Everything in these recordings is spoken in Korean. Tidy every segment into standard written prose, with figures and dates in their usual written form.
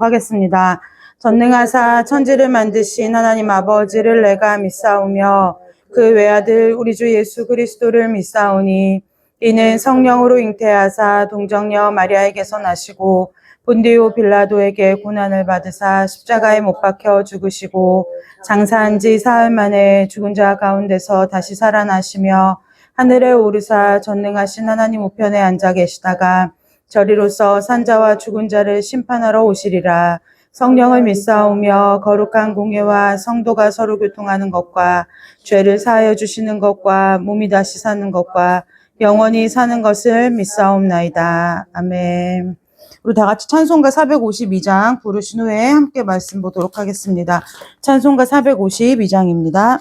하겠습니다. 전능하사 천지를 만드신 하나님 아버지를 내가 믿사오며 그 외아들 우리 주 예수 그리스도를 믿사오니 이는 성령으로 잉태하사 동정녀 마리아에게서 나시고 본디오 빌라도에게 고난을 받으사 십자가에 못 박혀 죽으시고 장사한 지 사흘 만에 죽은 자 가운데서 다시 살아나시며 하늘에 오르사 전능하신 하나님 우편에 앉아 계시다가 저리로서 산자와 죽은 자를 심판하러 오시리라. 성령을 믿사오며 거룩한 공예와 성도가 서로 교통하는 것과 죄를 사하여 주시는 것과 몸이 다시 사는 것과 영원히 사는 것을 믿사옵나이다. 아멘. 우리 다 같이 찬송가 452장 부르신 후에 함께 말씀 보도록 하겠습니다. 찬송가 452장입니다.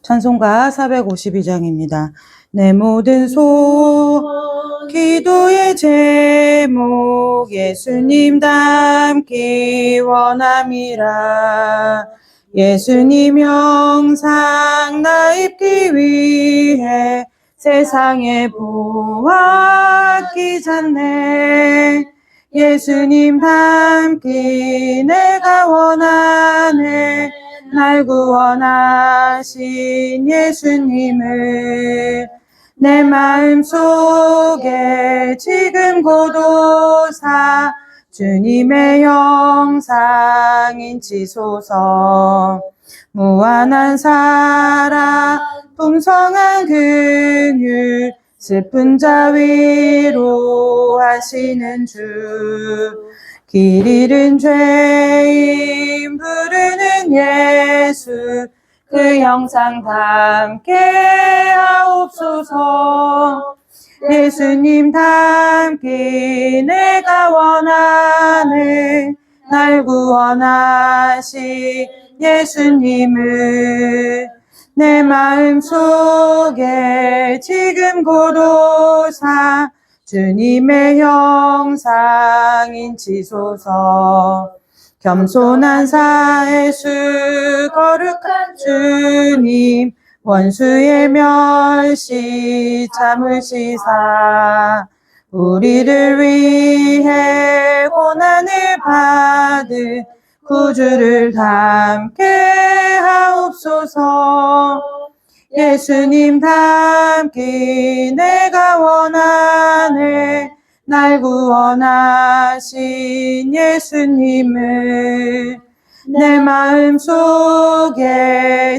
찬송가 452장입니다. 내 모든 기도의 제목 예수님 닮기 원함이라. 예수님 형상 나 입기 위해 세상에 보았기 전에 예수님 닮기 내가 원하네. 날 구원하신 예수님을 내 마음속에 지금 고도사 주님의 형상 인치소서. 무한한 사랑 풍성한 긍휼 슬픈 자 위로하시는 주. 길 잃은 죄인 부르는 예수 그 형상 닮게 하옵소서. 예수님 닮기 내가 원하네. 날 구원하신 예수님을 내 마음속에 지금 고도사 주님의 형상 인치소서. 겸손한 사회수 거룩한 주님 원수의 멸시 참으시사 우리를 위해 고난을 받은 구주를 닮게 하옵소서. 예수님 닮기 내가 원하네. 날 구원하신 예수님을 내 마음속에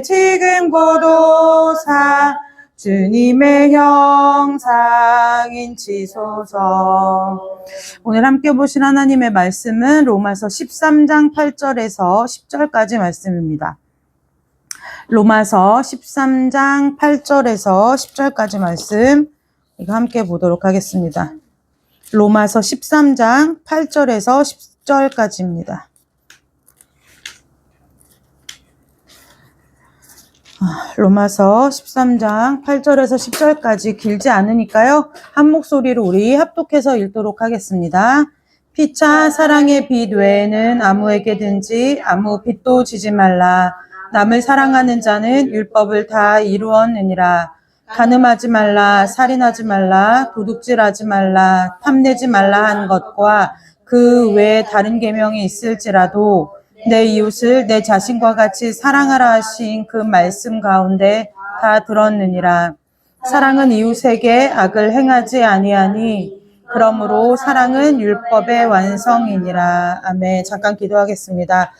지금 고도사 주님의 형상 인치소서. 오늘 함께 보신 하나님의 말씀은 로마서 13장 8절에서 10절까지 말씀입니다. 로마서 13장 8절에서 10절까지 말씀 이거 함께 보도록 하겠습니다. 로마서 13장 8절에서 10절까지입니다. 로마서 13장 8절에서 10절까지 길지 않으니까요. 한 목소리로 우리 합독해서 읽도록 하겠습니다. 피차 사랑의 빛 외에는 아무에게든지 아무 빛도 지지 말라. 남을 사랑하는 자는 율법을 다 이루었느니라. 간음하지 말라, 살인하지 말라, 도둑질하지 말라, 탐내지 말라 한 것과 그 외에 다른 계명이 있을지라도 내 이웃을 내 자신과 같이 사랑하라 하신 그 말씀 가운데 다 들었느니라. 사랑은 이웃에게 악을 행하지 아니하니 그러므로 사랑은 율법의 완성이니라. 아멘. 잠깐 기도하겠습니다.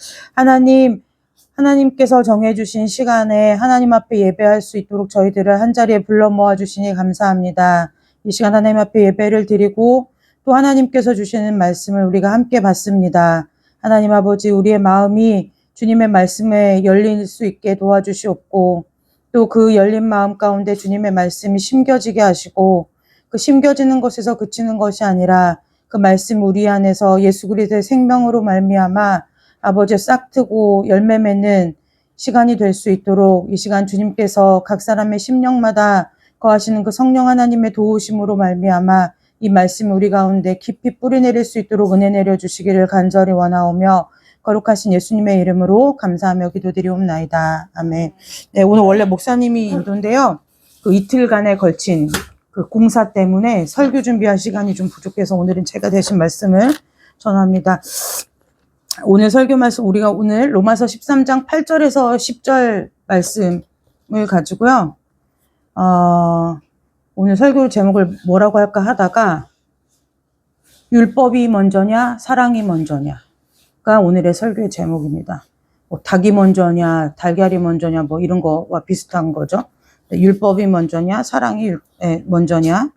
하나님께서 정해주신 시간에 하나님 앞에 예배할 수 있도록 저희들을 한자리에 불러 모아주시니 감사합니다. 이 시간 하나님 앞에 예배를 드리고 또 하나님께서 주시는 말씀을 우리가 함께 받습니다. 하나님 아버지, 우리의 마음이 주님의 말씀에 열릴 수 있게 도와주시옵고 또 그 열린 마음 가운데 주님의 말씀이 심겨지게 하시고 그 심겨지는 것에서 그치는 것이 아니라 그 말씀 우리 안에서 예수 그리스도의 생명으로 말미암아 아버지 싹트고 열매 맺는 시간이 될 수 있도록 이 시간 주님께서 각 사람의 심령마다 거하시는 그 성령 하나님의 도우심으로 말미암아 이 말씀 우리 가운데 깊이 뿌리내릴 수 있도록 은혜 내려주시기를 간절히 원하오며 거룩하신 예수님의 이름으로 감사하며 기도드리옵나이다. 아멘. 네, 오늘 원래 목사님이 인도인데요. 그 이틀간에 걸친 그 공사 때문에 설교 준비할 시간이 좀 부족해서 오늘은 제가 대신 말씀을 전합니다. 오늘 설교 말씀, 우리가 오늘 로마서 13장 8절에서 10절 말씀을 가지고요. 오늘 설교 제목을 뭐라고 할까 하다가 율법이 먼저냐 사랑이 먼저냐가 오늘의 설교의 제목입니다. 뭐 닭이 먼저냐 달걀이 먼저냐 뭐 이런 거와 비슷한 거죠. 율법이 먼저냐 사랑이 먼저냐,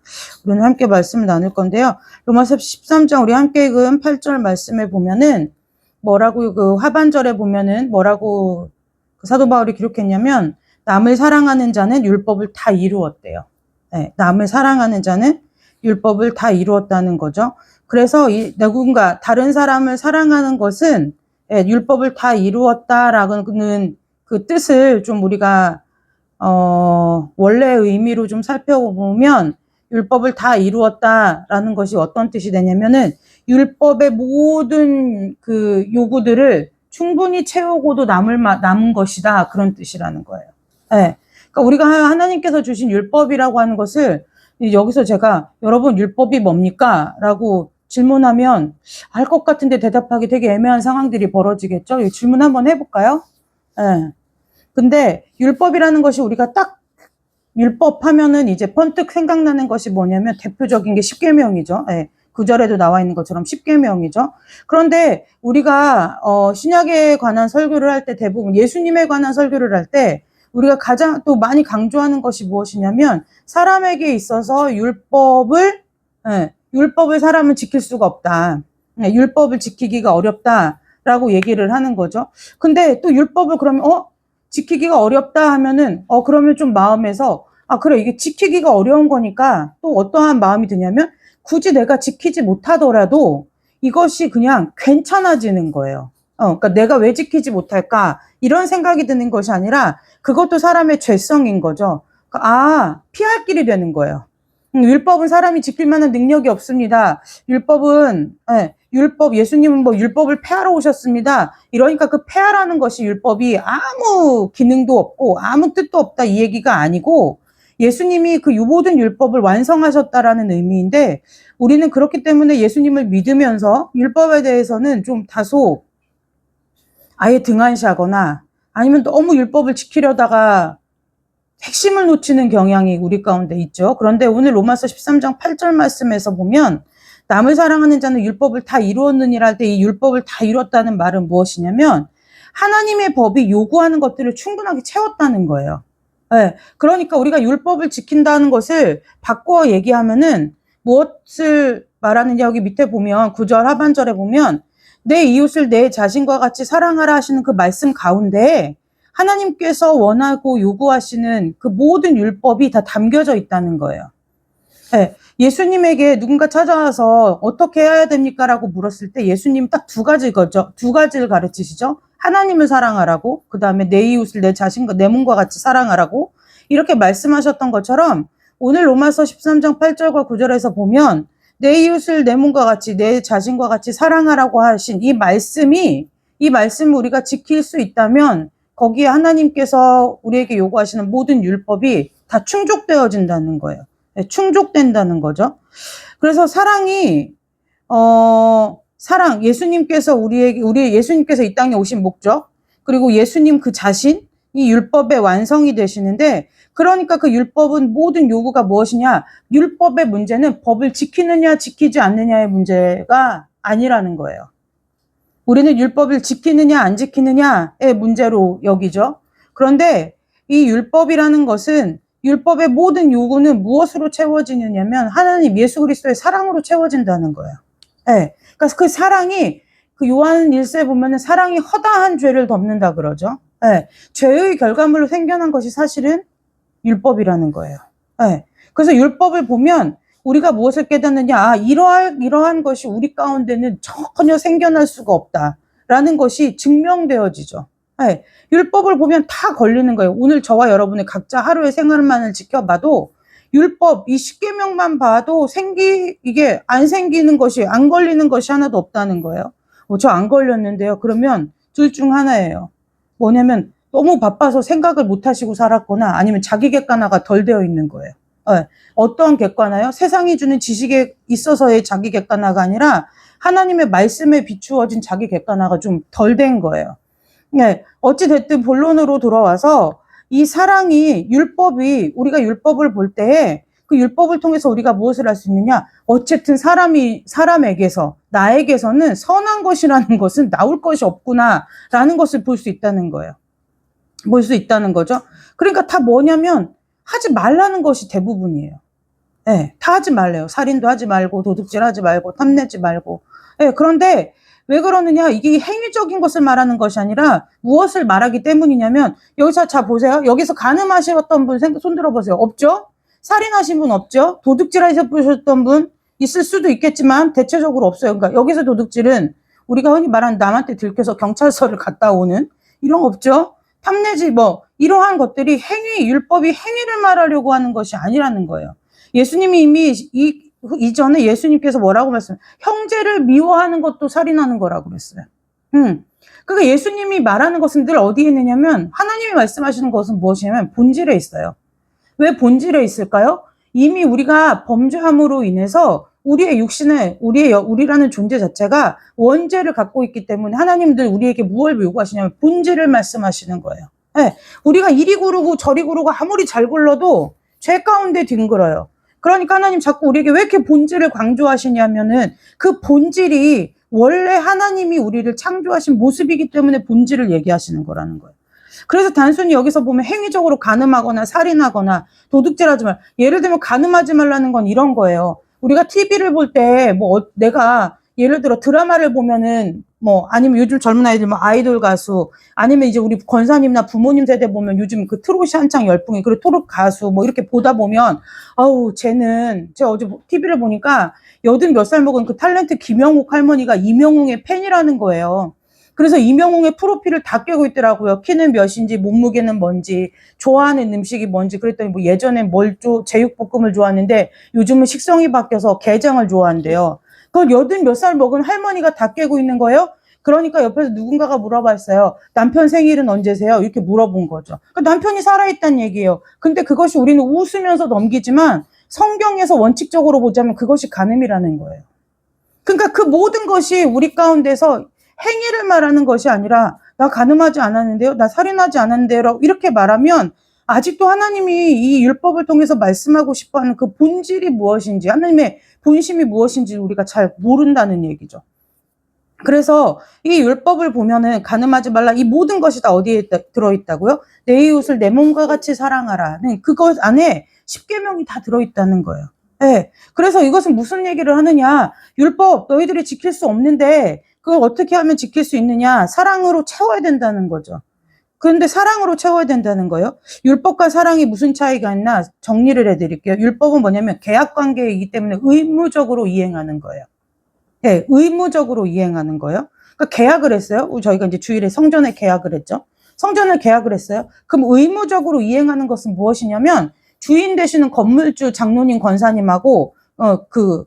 우리는 함께 말씀을 나눌 건데요. 로마서 13장 우리 함께 읽은 8절 말씀에 보면은 뭐라고, 그 하반절에 보면은 뭐라고 그 사도 바울이 기록했냐면, 남을 사랑하는 자는 율법을 다 이루었대요. 네, 남을 사랑하는 자는 율법을 다 이루었다는 거죠. 그래서 누군가 다른 사람을 사랑하는 것은 율법을 다 이루었다라는 그 뜻을 좀 우리가 원래의 의미로 좀 살펴보면, 율법을 다 이루었다라는 것이 어떤 뜻이 되냐면은, 율법의 모든 그 요구들을 충분히 채우고도 남은 것이다. 그런 뜻이라는 거예요. 네. 그러니까 우리가 하나님께서 주신 율법이라고 하는 것을, 여기서 제가 여러분 율법이 뭡니까? 라고 질문하면 알 것 같은데 대답하기 되게 애매한 상황들이 벌어지겠죠? 이 질문 한번 해볼까요? 네. 근데 율법이라는 것이 우리가 딱 율법 하면은 이제 번뜩 생각나는 것이 뭐냐면 대표적인 게 십계명이죠. 예. 9절에도 나와 있는 것처럼 십계명이죠. 그런데 우리가 신약에 관한 설교를 할 때 대부분 예수님에 관한 설교를 할 때 우리가 가장 또 많이 강조하는 것이 무엇이냐면, 사람에게 있어서 율법을 사람은 지킬 수가 없다. 율법을 지키기가 어렵다라고 얘기를 하는 거죠. 근데 또 율법을 그러면 지키기가 어렵다 하면은 그러면 좀 마음에서 그래, 이게 지키기가 어려운 거니까 또 어떠한 마음이 드냐면, 굳이 내가 지키지 못하더라도 이것이 그냥 괜찮아지는 거예요. 그러니까 내가 왜 지키지 못할까 이런 생각이 드는 것이 아니라, 그것도 사람의 죄성인 거죠. 피할 길이 되는 거예요. 율법은 사람이 지킬 만한 능력이 없습니다. 예수님은 뭐 율법을 폐하러 오셨습니다. 이러니까 그 폐하라는 것이 율법이 아무 기능도 없고 아무 뜻도 없다 이 얘기가 아니고, 예수님이 그 모든 율법을 완성하셨다라는 의미인데, 우리는 그렇기 때문에 예수님을 믿으면서 율법에 대해서는 좀 다소 아예 등한시하거나 아니면 너무 율법을 지키려다가 핵심을 놓치는 경향이 우리 가운데 있죠. 그런데 오늘 로마서 13장 8절 말씀에서 보면, 남을 사랑하는 자는 율법을 다 이루었느니라 할 때 이 율법을 다 이뤘다는 말은 무엇이냐면, 하나님의 법이 요구하는 것들을 충분하게 채웠다는 거예요. 네, 그러니까 우리가 율법을 지킨다는 것을 바꿔 얘기하면은 무엇을 말하느냐, 여기 밑에 보면 9절 하반절에 보면 내 이웃을 내 자신과 같이 사랑하라 하시는 그 말씀 가운데 하나님께서 원하고 요구하시는 그 모든 율법이 다 담겨져 있다는 거예요. 네, 예수님에게 누군가 찾아와서 어떻게 해야 됩니까? 라고 물었을 때 예수님 딱 두 가지를 가르치시죠. 하나님을 사랑하라고, 그 다음에 내 이웃을 내 자신과 내 몸과 같이 사랑하라고, 이렇게 말씀하셨던 것처럼 오늘 로마서 13장 8절과 9절에서 보면 내 이웃을 내 몸과 같이 내 자신과 같이 사랑하라고 하신 이 말씀을 우리가 지킬 수 있다면, 거기에 하나님께서 우리에게 요구하시는 모든 율법이 다 충족되어진다는 거예요. 네, 충족된다는 거죠. 그래서 예수님께서 예수님께서 이 땅에 오신 목적, 그리고 예수님 그 자신이 율법의 완성이 되시는데, 그러니까 그 율법은 모든 요구가 무엇이냐? 율법의 문제는 법을 지키느냐 지키지 않느냐의 문제가 아니라는 거예요. 우리는 율법을 지키느냐 안 지키느냐의 문제로 여기죠. 그런데 이 율법이라는 것은, 율법의 모든 요구는 무엇으로 채워지느냐면 하나님 예수 그리스도의 사랑으로 채워진다는 거예요. 네. 그러니까 그 사랑이, 그 요한 1세 보면은 사랑이 허다한 죄를 덮는다 그러죠. 네. 죄의 결과물로 생겨난 것이 사실은 율법이라는 거예요. 네. 그래서 율법을 보면 우리가 무엇을 깨닫느냐, 이러한 것이 우리 가운데는 전혀 생겨날 수가 없다라는 것이 증명되어지죠. 네. 율법을 보면 다 걸리는 거예요. 오늘 저와 여러분의 각자 하루의 생활만을 지켜봐도 율법, 이 십계명만 봐도 이게 안 생기는 것이, 안 걸리는 것이 하나도 없다는 거예요. 저 안 걸렸는데요. 그러면 둘 중 하나예요. 뭐냐면 너무 바빠서 생각을 못 하시고 살았거나, 아니면 자기 객관화가 덜 되어 있는 거예요. 어떠한 객관화요? 세상이 주는 지식에 있어서의 자기 객관화가 아니라 하나님의 말씀에 비추어진 자기 객관화가 좀 덜 된 거예요. 네, 어찌됐든 본론으로 돌아와서 이 사랑이 율법이 우리가 율법을 볼 때에 그 율법을 통해서 우리가 무엇을 할 수 있느냐? 어쨌든 사람에게서 나에게서는 선한 것이라는 것은 나올 것이 없구나라는 것을 볼 수 있다는 거예요. 볼 수 있다는 거죠. 그러니까 다 뭐냐면 하지 말라는 것이 대부분이에요. 네, 다 하지 말래요. 살인도 하지 말고 도둑질하지 말고 탐내지 말고. 네, 그런데 왜 그러느냐? 이게 행위적인 것을 말하는 것이 아니라 무엇을 말하기 때문이냐면 여기서 자 보세요. 여기서 간음하셨던 분 손 들어보세요. 없죠? 살인하신 분 없죠? 도둑질하셨던 분 있을 수도 있겠지만 대체적으로 없어요. 그러니까 여기서 도둑질은 우리가 흔히 말하는 남한테 들켜서 경찰서를 갔다 오는 이런 거 없죠? 탐내지 뭐 이러한 것들이 율법이 행위를 말하려고 하는 것이 아니라는 거예요. 예수님이 이미 이전에 예수님께서 뭐라고 말씀하셨어요? 형제를 미워하는 것도 살인하는 거라고 그랬어요. 그러니까 예수님이 말하는 것은 늘 어디에 있느냐면 하나님이 말씀하시는 것은 무엇이냐면 본질에 있어요. 왜 본질에 있을까요? 이미 우리가 범죄함으로 인해서 우리의 육신에 우리라는 존재 자체가 원죄를 갖고 있기 때문에 하나님들 우리에게 무엇을 요구하시냐면 본질을 말씀하시는 거예요. 네, 우리가 이리 구르고 저리 구르고 아무리 잘 굴러도 죄 가운데 뒹굴어요. 그러니까 하나님 자꾸 우리에게 왜 이렇게 본질을 강조하시냐면은 그 본질이 원래 하나님이 우리를 창조하신 모습이기 때문에 본질을 얘기하시는 거라는 거예요. 그래서 단순히 여기서 보면 행위적으로 간음하거나 살인하거나 도둑질하지 말. 예를 들면 간음하지 말라는 건 이런 거예요. 우리가 TV를 볼 때 뭐 내가 예를 들어 드라마를 보면은 뭐 아니면 요즘 젊은 아이들 뭐 아이돌 가수 아니면 이제 우리 권사님이나 부모님 세대 보면 요즘 그 트롯이 한창 열풍이 그리고 트롯 가수 뭐 이렇게 보다 보면 아우 제가 어제 TV를 보니까 80 몇 살 먹은 그 탤런트 김영옥 할머니가 이명웅의 팬이라는 거예요. 그래서 이명웅의 프로필을 다 깨고 있더라고요. 키는 몇인지, 몸무게는 뭔지, 좋아하는 음식이 뭔지. 그랬더니 뭐 예전엔 제육볶음을 좋아하는데 요즘은 식성이 바뀌어서 게장을 좋아한대요. 그걸 80 몇 살 먹은 할머니가 다 깨고 있는 거예요. 그러니까 옆에서 누군가가 물어봤어요. 남편 생일은 언제세요? 이렇게 물어본 거죠. 그러니까 남편이 살아있다는 얘기예요. 근데 그것이 우리는 웃으면서 넘기지만 성경에서 원칙적으로 보자면 그것이 간음이라는 거예요. 그러니까 그 모든 것이 우리 가운데서 행위를 말하는 것이 아니라 나 간음하지 않았는데요. 나 살인하지 않았는데요. 이렇게 말하면 아직도 하나님이 이 율법을 통해서 말씀하고 싶어하는 그 본질이 무엇인지 하나님의 본심이 무엇인지 우리가 잘 모른다는 얘기죠. 그래서 이 율법을 보면은 간음하지 말라 이 모든 것이 다 어디에 들어있다고요? 내 이웃을 내 몸과 같이 사랑하라는 그것 안에 10계명이 다 들어있다는 거예요. 네. 그래서 이것은 무슨 얘기를 하느냐? 율법 너희들이 지킬 수 없는데 그걸 어떻게 하면 지킬 수 있느냐? 사랑으로 채워야 된다는 거죠. 그런데 사랑으로 채워야 된다는 거예요. 율법과 사랑이 무슨 차이가 있나 정리를 해드릴게요. 율법은 뭐냐면 계약관계이기 때문에 의무적으로 이행하는 거예요. 네, 의무적으로 이행하는 거예요. 그러니까 계약을 했어요. 저희가 이제 주일에 성전에 계약을 했죠. 성전을 계약을 했어요. 그럼 의무적으로 이행하는 것은 무엇이냐면 주인 되시는 건물주 장로님 권사님하고 그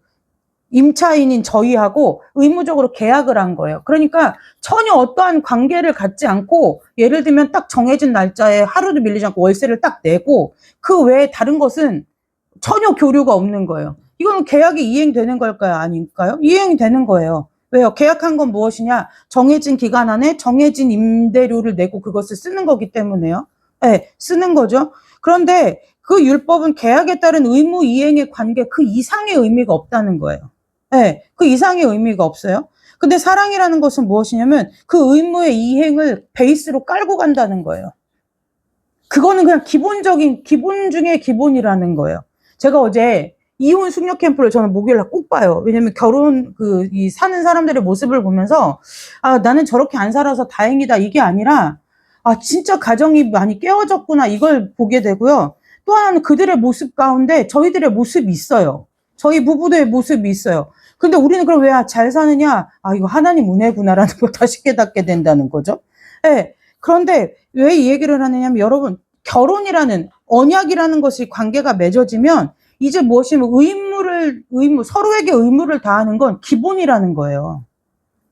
임차인인 저희하고 의무적으로 계약을 한 거예요. 그러니까 전혀 어떠한 관계를 갖지 않고 예를 들면 딱 정해진 날짜에 하루도 밀리지 않고 월세를 딱 내고 그 외에 다른 것은 전혀 교류가 없는 거예요. 이거는 계약이 이행되는 걸까요? 아닐까요? 이행이 되는 거예요. 왜요? 계약한 건 무엇이냐? 정해진 기간 안에 정해진 임대료를 내고 그것을 쓰는 거기 때문에요. 네, 쓰는 거죠. 그런데 그 율법은 계약에 따른 의무 이행의 관계 그 이상의 의미가 없다는 거예요. 네, 그 이상의 의미가 없어요. 근데 사랑이라는 것은 무엇이냐면 그 의무의 이행을 베이스로 깔고 간다는 거예요. 그거는 그냥 기본 중에 기본이라는 거예요. 제가 어제 이혼 숙녀 캠프를 저는 목요일날 꼭 봐요. 왜냐면 사는 사람들의 모습을 보면서, 아, 나는 저렇게 안 살아서 다행이다. 이게 아니라, 아, 진짜 가정이 많이 깨어졌구나. 이걸 보게 되고요. 또 하나는 그들의 모습 가운데 저희들의 모습이 있어요. 저희 부부들의 모습이 있어요. 근데 우리는 그럼 왜 잘 사느냐? 아, 이거 하나님 은혜구나라는 걸 다시 깨닫게 된다는 거죠. 네. 그런데 왜 이 얘기를 하느냐면 여러분, 결혼이라는 언약이라는 것이 관계가 맺어지면 이제 무엇이면 서로에게 의무를 다하는 건 기본이라는 거예요.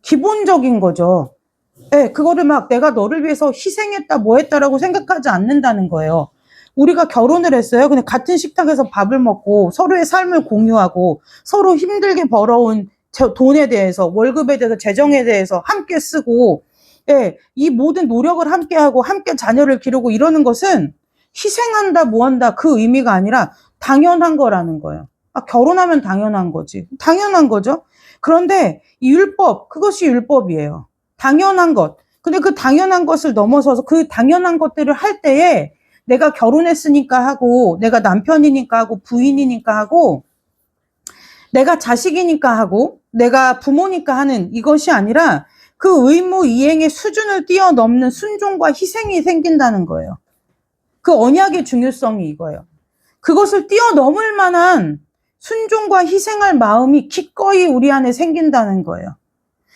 기본적인 거죠. 네, 그거를 막 내가 너를 위해서 희생했다, 뭐 했다라고 생각하지 않는다는 거예요. 우리가 결혼을 했어요. 근데 같은 식탁에서 밥을 먹고 서로의 삶을 공유하고 서로 힘들게 벌어온 돈에 대해서, 월급에 대해서, 재정에 대해서 함께 쓰고, 예, 이 모든 노력을 함께 하고 함께 자녀를 기르고 이러는 것은 희생한다, 뭐한다 그 의미가 아니라 당연한 거라는 거예요. 아, 결혼하면 당연한 거지. 당연한 거죠. 그런데 이 율법, 그것이 율법이에요. 당연한 것. 근데 그 당연한 것을 넘어서서 그 당연한 것들을 할 때에 내가 결혼했으니까 하고, 내가 남편이니까 하고, 부인이니까 하고, 내가 자식이니까 하고, 내가 부모니까 하는 이것이 아니라 그 의무 이행의 수준을 뛰어넘는 순종과 희생이 생긴다는 거예요. 그 언약의 중요성이 이거예요. 그것을 뛰어넘을 만한 순종과 희생할 마음이 기꺼이 우리 안에 생긴다는 거예요.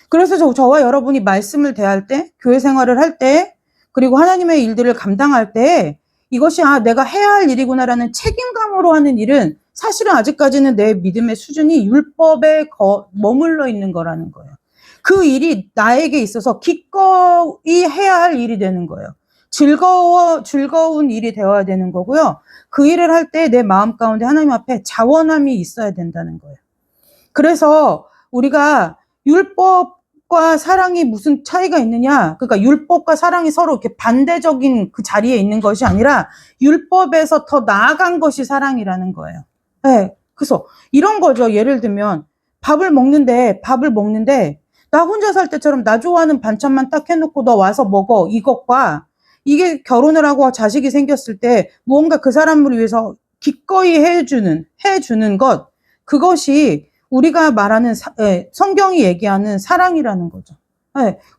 그래서 저와 여러분이 말씀을 대할 때, 교회 생활을 할 때, 그리고 하나님의 일들을 감당할 때 이것이 내가 해야 할 일이구나라는 책임감으로 하는 일은 사실은 아직까지는 내 믿음의 수준이 율법에 머물러 있는 거라는 거예요. 그 일이 나에게 있어서 기꺼이 해야 할 일이 되는 거예요. 즐거운 일이 되어야 되는 거고요. 그 일을 할 때 내 마음 가운데 하나님 앞에 자원함이 있어야 된다는 거예요. 그래서 우리가 율법과 사랑이 무슨 차이가 있느냐? 그러니까 율법과 사랑이 서로 이렇게 반대적인 그 자리에 있는 것이 아니라 율법에서 더 나아간 것이 사랑이라는 거예요. 네. 그래서 이런 거죠. 예를 들면 밥을 먹는데 나 혼자 살 때처럼 나 좋아하는 반찬만 딱 해놓고 너 와서 먹어. 이것과 이게 결혼을 하고 자식이 생겼을 때 무언가 그 사람을 위해서 기꺼이 해주는 것, 그것이 우리가 말하는 성경이 얘기하는 사랑이라는 거죠.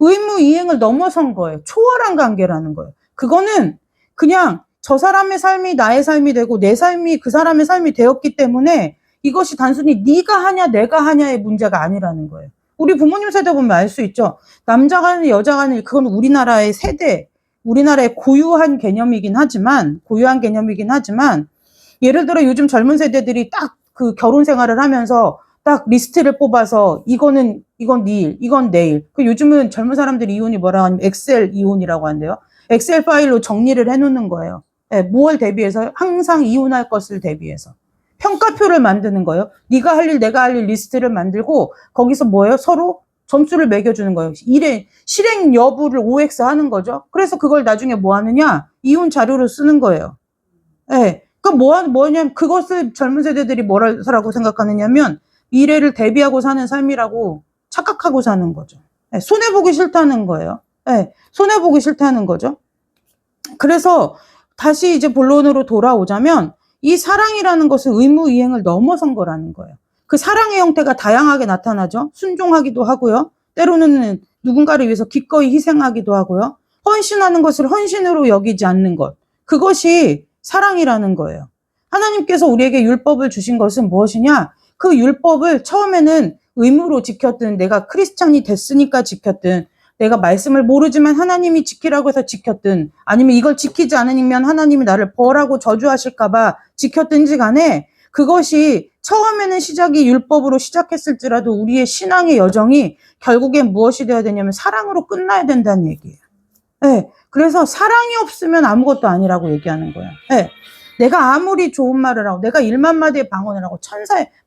의무 이행을 넘어선 거예요. 초월한 관계라는 거예요. 그거는 그냥 저 사람의 삶이 나의 삶이 되고 내 삶이 그 사람의 삶이 되었기 때문에 이것이 단순히 네가 하냐 내가 하냐의 문제가 아니라는 거예요. 우리 부모님 세대 보면 알 수 있죠. 남자가 하는 여자가 하는 그건 우리나라의 세대, 우리나라의 고유한 개념이긴 하지만 예를 들어 요즘 젊은 세대들이 딱 그 결혼 생활을 하면서 딱 리스트를 뽑아서 이건 네 일, 이건 내 일. 그 요즘은 젊은 사람들이 이혼이 뭐라고 하냐면 엑셀 이혼이라고 한대요. 엑셀 파일로 정리를 해놓는 거예요. 무엇을 대비해서? 항상 이혼할 것을 대비해서. 평가표를 만드는 거예요. 네가 할 일, 내가 할 일 리스트를 만들고 거기서 뭐예요? 서로 점수를 매겨주는 거예요. 일의 실행 여부를 OX 하는 거죠. 그래서 그걸 나중에 뭐 하느냐? 이혼 자료로 쓰는 거예요. 그 뭐냐면 그것을 젊은 세대들이 뭐라고 생각하느냐면 미래를 대비하고 사는 삶이라고 착각하고 사는 거죠. 손해보기 싫다는 거예요. 손해보기 싫다는 거죠. 그래서 다시 이제 본론으로 돌아오자면 이 사랑이라는 것은 의무 이행을 넘어선 거라는 거예요. 그 사랑의 형태가 다양하게 나타나죠. 순종하기도 하고요. 때로는 누군가를 위해서 기꺼이 희생하기도 하고요. 헌신하는 것을 헌신으로 여기지 않는 것. 그것이 사랑이라는 거예요. 하나님께서 우리에게 율법을 주신 것은 무엇이냐? 그 율법을 처음에는 의무로 지켰든 내가 크리스찬이 됐으니까 지켰든 내가 말씀을 모르지만 하나님이 지키라고 해서 지켰든 아니면 이걸 지키지 않으면 하나님이 나를 벌하고 저주하실까 봐 지켰든지 간에 그것이 처음에는 시작이 율법으로 시작했을지라도 우리의 신앙의 여정이 결국엔 무엇이 되어야 되냐면 사랑으로 끝나야 된다는 얘기예요. 그래서 사랑이 없으면 아무것도 아니라고 얘기하는 거예요. 내가 아무리 좋은 말을 하고 내가 1만 마디의 방언을 하고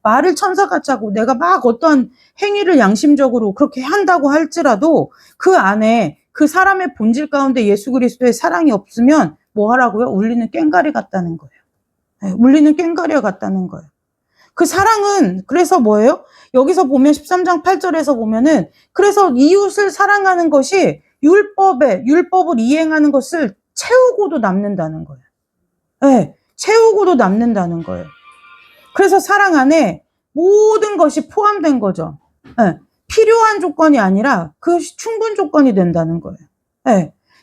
말을 천사같이 하고 내가 막 어떤 행위를 양심적으로 그렇게 한다고 할지라도 그 안에 그 사람의 본질 가운데 예수 그리스도의 사랑이 없으면 뭐 하라고요? 울리는 꽹과리 같다는 거예요. 울리는 꽹과리와 같다는 거예요. 그 사랑은 그래서 뭐예요? 여기서 보면 13장 8절에서 보면은 그래서 이웃을 사랑하는 것이 율법을 이행하는 것을 채우고도 남는다는 거예요. 채우고도 남는다는 거예요. 그래서 사랑 안에 모든 것이 포함된 거죠. 필요한 조건이 아니라 그것이 충분 조건이 된다는 거예요.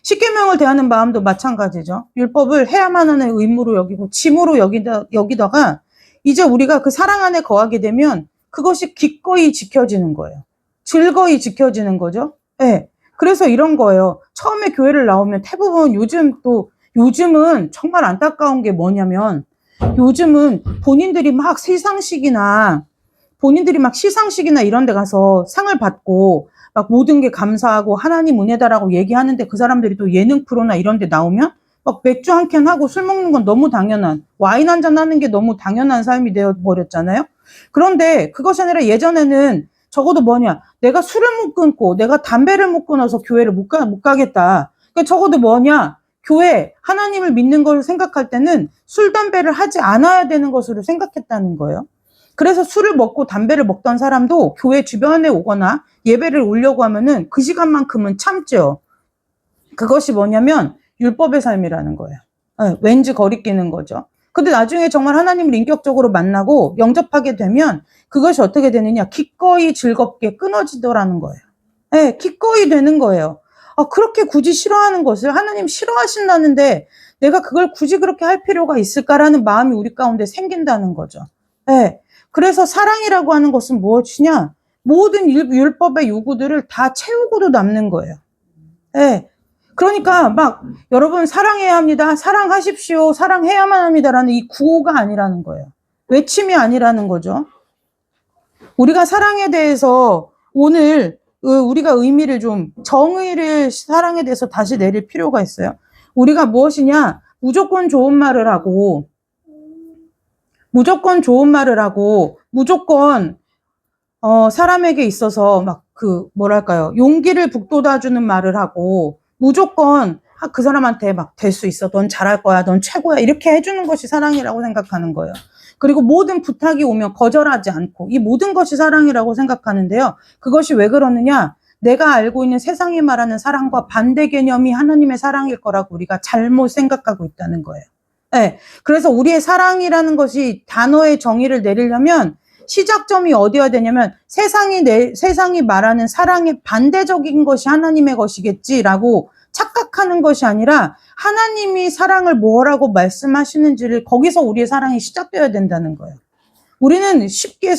십계명을 대하는 마음도 마찬가지죠. 율법을 해야만 하는 의무로 여기고 짐으로 여기다가 이제 우리가 그 사랑 안에 거하게 되면 그것이 기꺼이 지켜지는 거예요. 즐거이 지켜지는 거죠. 그래서 이런 거예요. 처음에 교회를 나오면 대부분 요즘은 정말 안타까운 게 뭐냐면 요즘은 본인들이 막 시상식이나 이런 데 가서 상을 받고 막 모든 게 감사하고 하나님 은혜다라고 얘기하는데 그 사람들이 또 예능 프로나 이런 데 나오면 막 맥주 한 캔 하고 술 먹는 건 너무 당연한, 와인 한 잔 하는 게 너무 당연한 삶이 되어버렸잖아요. 그런데 그것이 아니라 예전에는 적어도 뭐냐, 내가 술을 못 끊고 내가 담배를 못 끊어서 교회를 못 가겠다. 그러니까 적어도 뭐냐, 교회, 하나님을 믿는 걸 생각할 때는 술, 담배를 하지 않아야 되는 것으로 생각했다는 거예요. 그래서 술을 먹고 담배를 먹던 사람도 교회 주변에 오거나 예배를 오려고 하면은 그 시간만큼은 참죠. 그것이 뭐냐면 율법의 삶이라는 거예요. 왠지 거리끼는 거죠. 근데 나중에 정말 하나님을 인격적으로 만나고 영접하게 되면 그것이 어떻게 되느냐, 기꺼이 즐겁게 끊어지더라는 거예요. 네, 기꺼이 되는 거예요. 그렇게 굳이 싫어하는 것을 하나님 싫어하신다는데 내가 그걸 굳이 그렇게 할 필요가 있을까라는 마음이 우리 가운데 생긴다는 거죠. 네, 그래서 사랑이라고 하는 것은 무엇이냐, 모든 율법의 요구들을 다 채우고도 남는 거예요. 네. 그러니까 막 여러분 사랑해야 합니다, 사랑하십시오, 사랑해야만 합니다라는 이 구호가 아니라는 거예요. 외침이 아니라는 거죠. 우리가 사랑에 대해서 오늘 우리가 의미를 좀, 정의를 사랑에 대해서 다시 내릴 필요가 있어요. 우리가 무엇이냐, 무조건 좋은 말을 하고 무조건 사람에게 있어서 막 뭐랄까요, 용기를 북돋아주는 말을 하고 무조건 그 사람한테 막 될 수 있어, 넌 잘할 거야, 넌 최고야, 이렇게 해주는 것이 사랑이라고 생각하는 거예요. 그리고 모든 부탁이 오면 거절하지 않고, 이 모든 것이 사랑이라고 생각하는데요. 그것이 왜 그러느냐, 내가 알고 있는 세상이 말하는 사랑과 반대 개념이 하나님의 사랑일 거라고 우리가 잘못 생각하고 있다는 거예요. 네. 그래서 우리의 사랑이라는 것이 단어의 정의를 내리려면 시작점이 어디여야 되냐면 세상이 말하는 사랑의 반대적인 것이 하나님의 것이겠지라고 착각하는 것이 아니라 하나님이 사랑을 뭐라고 말씀하시는지를, 거기서 우리의 사랑이 시작되어야 된다는 거예요. 우리는 쉽게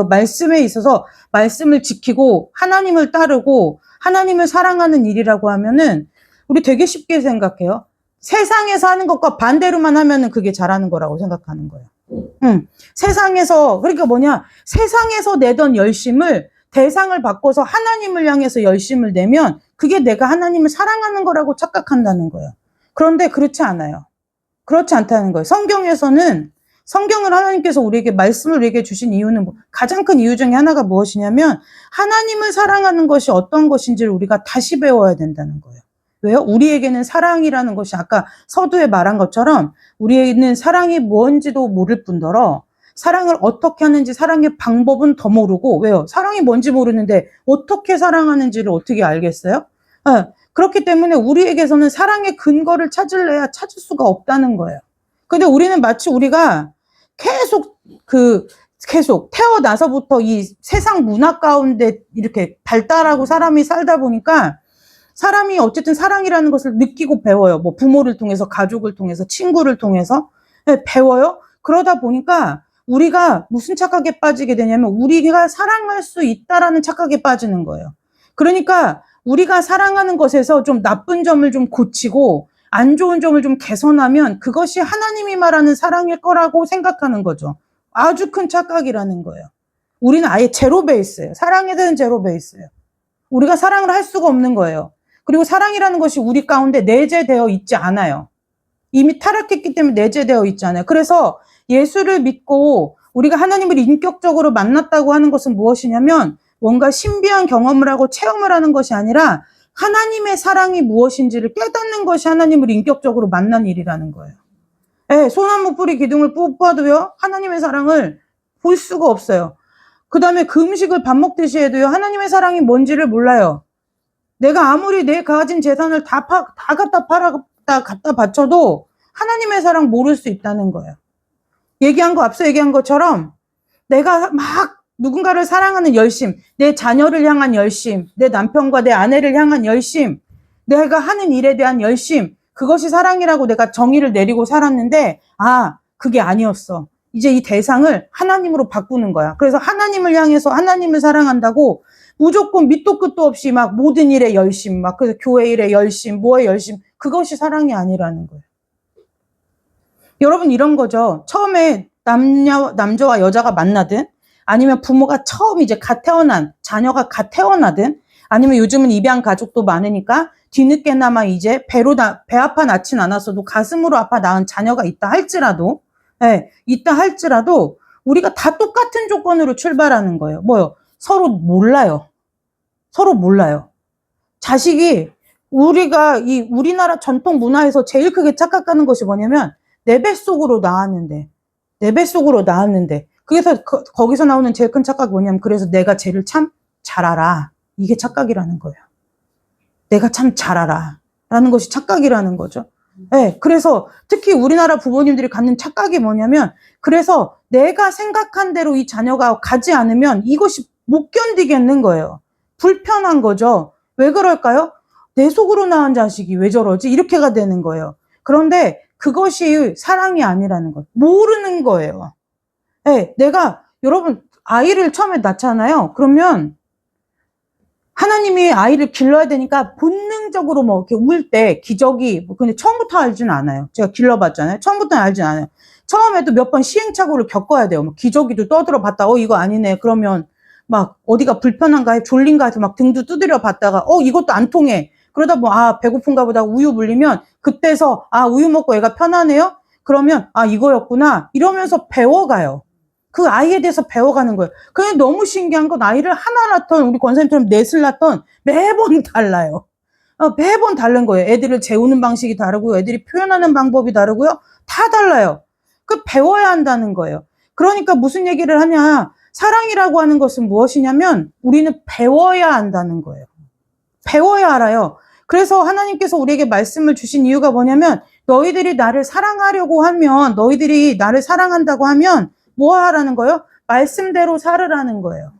말씀에 있어서 말씀을 지키고 하나님을 따르고 하나님을 사랑하는 일이라고 하면은 우리 되게 쉽게 생각해요. 세상에서 하는 것과 반대로만 하면은 그게 잘하는 거라고 생각하는 거예요. 세상에서, 그러니까 뭐냐, 세상에서 내던 열심을 대상을 바꿔서 하나님을 향해서 열심을 내면 그게 내가 하나님을 사랑하는 거라고 착각한다는 거예요. 그런데 그렇지 않아요. 그렇지 않다는 거예요. 성경을 하나님께서 우리에게 말씀을 우리에게 주신 이유는 가장 큰 이유 중에 하나가 무엇이냐면 하나님을 사랑하는 것이 어떤 것인지를 우리가 다시 배워야 된다는 거예요. 왜요? 우리에게는 사랑이라는 것이 아까 서두에 말한 것처럼 우리에게는 사랑이 뭔지도 모를 뿐더러 사랑을 어떻게 하는지, 사랑의 방법은 더 모르고, 왜요? 사랑이 뭔지 모르는데 어떻게 사랑하는지를 어떻게 알겠어요? 그렇기 때문에 우리에게서는 사랑의 근거를 찾을 수가 없다는 거예요. 근데 우리는 마치 우리가 계속 태어나서부터 이 세상 문화 가운데 이렇게 발달하고 사람이 살다 보니까 사람이 어쨌든 사랑이라는 것을 느끼고 배워요. 뭐 부모를 통해서, 가족을 통해서, 친구를 통해서 배워요. 그러다 보니까 우리가 무슨 착각에 빠지게 되냐면 우리가 사랑할 수 있다라는 착각에 빠지는 거예요. 그러니까 우리가 사랑하는 것에서 좀 나쁜 점을 좀 고치고 안 좋은 점을 좀 개선하면 그것이 하나님이 말하는 사랑일 거라고 생각하는 거죠. 아주 큰 착각이라는 거예요. 우리는 아예 제로 베이스예요. 사랑에 대한 제로 베이스예요. 우리가 사랑을 할 수가 없는 거예요. 그리고 사랑이라는 것이 우리 가운데 내재되어 있지 않아요. 이미 타락했기 때문에 내재되어 있지 않아요. 그래서 예수를 믿고 우리가 하나님을 인격적으로 만났다고 하는 것은 무엇이냐면 뭔가 신비한 경험을 하고 체험을 하는 것이 아니라 하나님의 사랑이 무엇인지를 깨닫는 것이 하나님을 인격적으로 만난 일이라는 거예요. 소나무 뿌리 기둥을 뽑아도요, 하나님의 사랑을 볼 수가 없어요. 그 다음에 그 음식을 밥 먹듯이 해도요, 하나님의 사랑이 뭔지를 몰라요. 내가 아무리 내 가진 재산을 다 갖다 바쳐도 하나님의 사랑 모를 수 있다는 거예요. 앞서 얘기한 것처럼 내가 막 누군가를 사랑하는 열심, 내 자녀를 향한 열심, 내 남편과 내 아내를 향한 열심, 내가 하는 일에 대한 열심, 그것이 사랑이라고 내가 정의를 내리고 살았는데 그게 아니었어. 이제 이 대상을 하나님으로 바꾸는 거야. 그래서 하나님을 향해서 하나님을 사랑한다고 무조건 밑도 끝도 없이 막 모든 일에 열심, 막 그래서 교회 일에 열심, 뭐에 열심, 그것이 사랑이 아니라는 거예요. 여러분 이런 거죠. 처음에 남자와 여자가 만나든 아니면 부모가 처음 이제 자녀가 갓 태어나든 아니면 요즘은 입양 가족도 많으니까 뒤늦게나마 이제 배 아파 낳진 않았어도 가슴으로 아파 낳은 자녀가 있다 할지라도, 있다 할지라도 우리가 다 똑같은 조건으로 출발하는 거예요. 뭐요? 서로 몰라요. 서로 몰라요. 자식이 우리가 이 우리나라 전통 문화에서 제일 크게 착각하는 것이 뭐냐면 내 뱃속으로 나왔는데 그래서 거기서 나오는 제일 큰 착각이 뭐냐면 그래서 내가 쟤를 참 잘 알아. 이게 착각이라는 거예요. 내가 참 잘 알아. 라는 것이 착각이라는 거죠. 그래서 특히 우리나라 부모님들이 갖는 착각이 뭐냐면 그래서 내가 생각한 대로 이 자녀가 가지 않으면 이것이 못 견디겠는 거예요. 불편한 거죠. 왜 그럴까요? 내 속으로 낳은 자식이 왜 저러지? 이렇게가 되는 거예요. 그런데 그것이 사랑이 아니라는 것. 모르는 거예요. 내가 여러분 아이를 처음에 낳잖아요. 그러면 하나님이 아이를 길러야 되니까 본능적으로 뭐 이렇게 울 때 기저귀, 근데 처음부터 알지는 않아요. 제가 길러봤잖아요. 처음부터는 알지는 않아요. 처음에도 몇 번 시행착오를 겪어야 돼요. 뭐 기저귀도 떠들어 봤다가, 이거 아니네. 그러면 막 어디가 불편한가 해, 졸린가 해서 막 등도 두드려 봤다가, 이것도 안 통해. 그러다 뭐, 배고픈가 보다 우유 물리면, 그때서, 우유 먹고 애가 편하네요? 그러면, 이거였구나. 이러면서 배워가요. 그 아이에 대해서 배워가는 거예요. 그게 너무 신기한 건 아이를 하나 낳던 우리 권사님처럼 넷을 낳던 매번 달라요. 매번 다른 거예요. 애들을 재우는 방식이 다르고요. 애들이 표현하는 방법이 다르고요. 다 달라요. 그 배워야 한다는 거예요. 그러니까 무슨 얘기를 하냐. 사랑이라고 하는 것은 무엇이냐면 우리는 배워야 한다는 거예요. 배워야 알아요. 그래서 하나님께서 우리에게 말씀을 주신 이유가 뭐냐면 너희들이 나를 사랑하려고 하면 너희들이 나를 사랑한다고 하면 뭐 하라는 거예요? 말씀대로 살으라는 거예요.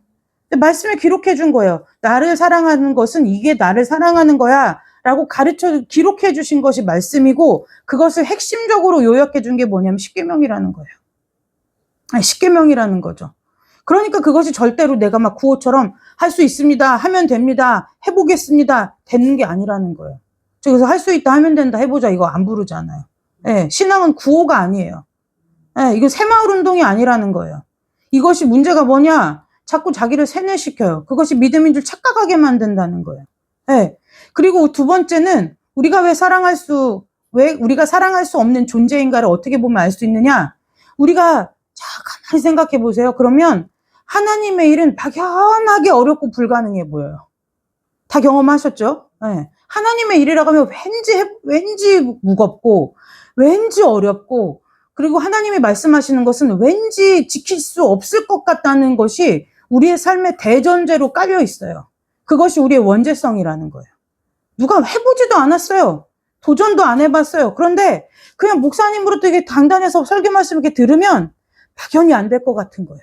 말씀에 기록해 준 거예요. 나를 사랑하는 것은 이게 나를 사랑하는 거야 라고 기록해 주신 것이 말씀이고 그것을 핵심적으로 요약해 준 게 뭐냐면 십계명이라는 거예요. 십계명이라는 거죠. 그러니까 그것이 절대로 내가 막 구호처럼 할 수 있습니다, 하면 됩니다, 해보겠습니다, 되는 게 아니라는 거예요. 그래서 할 수 있다, 하면 된다, 해보자 이거 안 부르잖아요. 신앙은 구호가 아니에요. 이거 새마을 운동이 아니라는 거예요. 이것이 문제가 뭐냐? 자꾸 자기를 세뇌시켜요. 그것이 믿음인 줄 착각하게 만든다는 거예요. 그리고 두 번째는 우리가 왜 우리가 사랑할 수 없는 존재인가를 어떻게 보면 알 수 있느냐? 우리가 가만히 생각해 보세요. 그러면 하나님의 일은 막연하게 어렵고 불가능해 보여요. 다 경험하셨죠? 하나님의 일이라고 하면 왠지 무겁고, 왠지 어렵고, 그리고 하나님이 말씀하시는 것은 왠지 지킬 수 없을 것 같다는 것이 우리의 삶의 대전제로 깔려 있어요. 그것이 우리의 원죄성이라는 거예요. 누가 해보지도 않았어요. 도전도 안 해봤어요. 그런데 그냥 목사님으로부터 이게 강단에서 설교 말씀 이렇게 들으면 막연히 안 될 것 같은 거예요.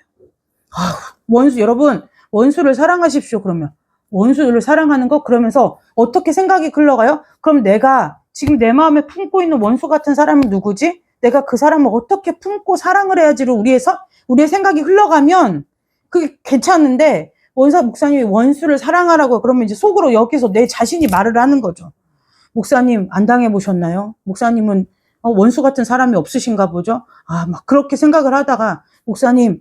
여러분, 원수를 사랑하십시오. 그러면 원수를 사랑하는 거 그러면서 어떻게 생각이 흘러가요? 그럼 내가 지금 내 마음에 품고 있는 원수 같은 사람은 누구지? 내가 그 사람을 어떻게 품고 사랑을 해야지를 우리의 생각이 흘러가면 그게 괜찮은데 원사 목사님이 원수를 사랑하라고 그러면 이제 속으로 여기서 내 자신이 말을 하는 거죠. 목사님 안 당해보셨나요? 목사님은 원수 같은 사람이 없으신가 보죠? 막 그렇게 생각을 하다가 목사님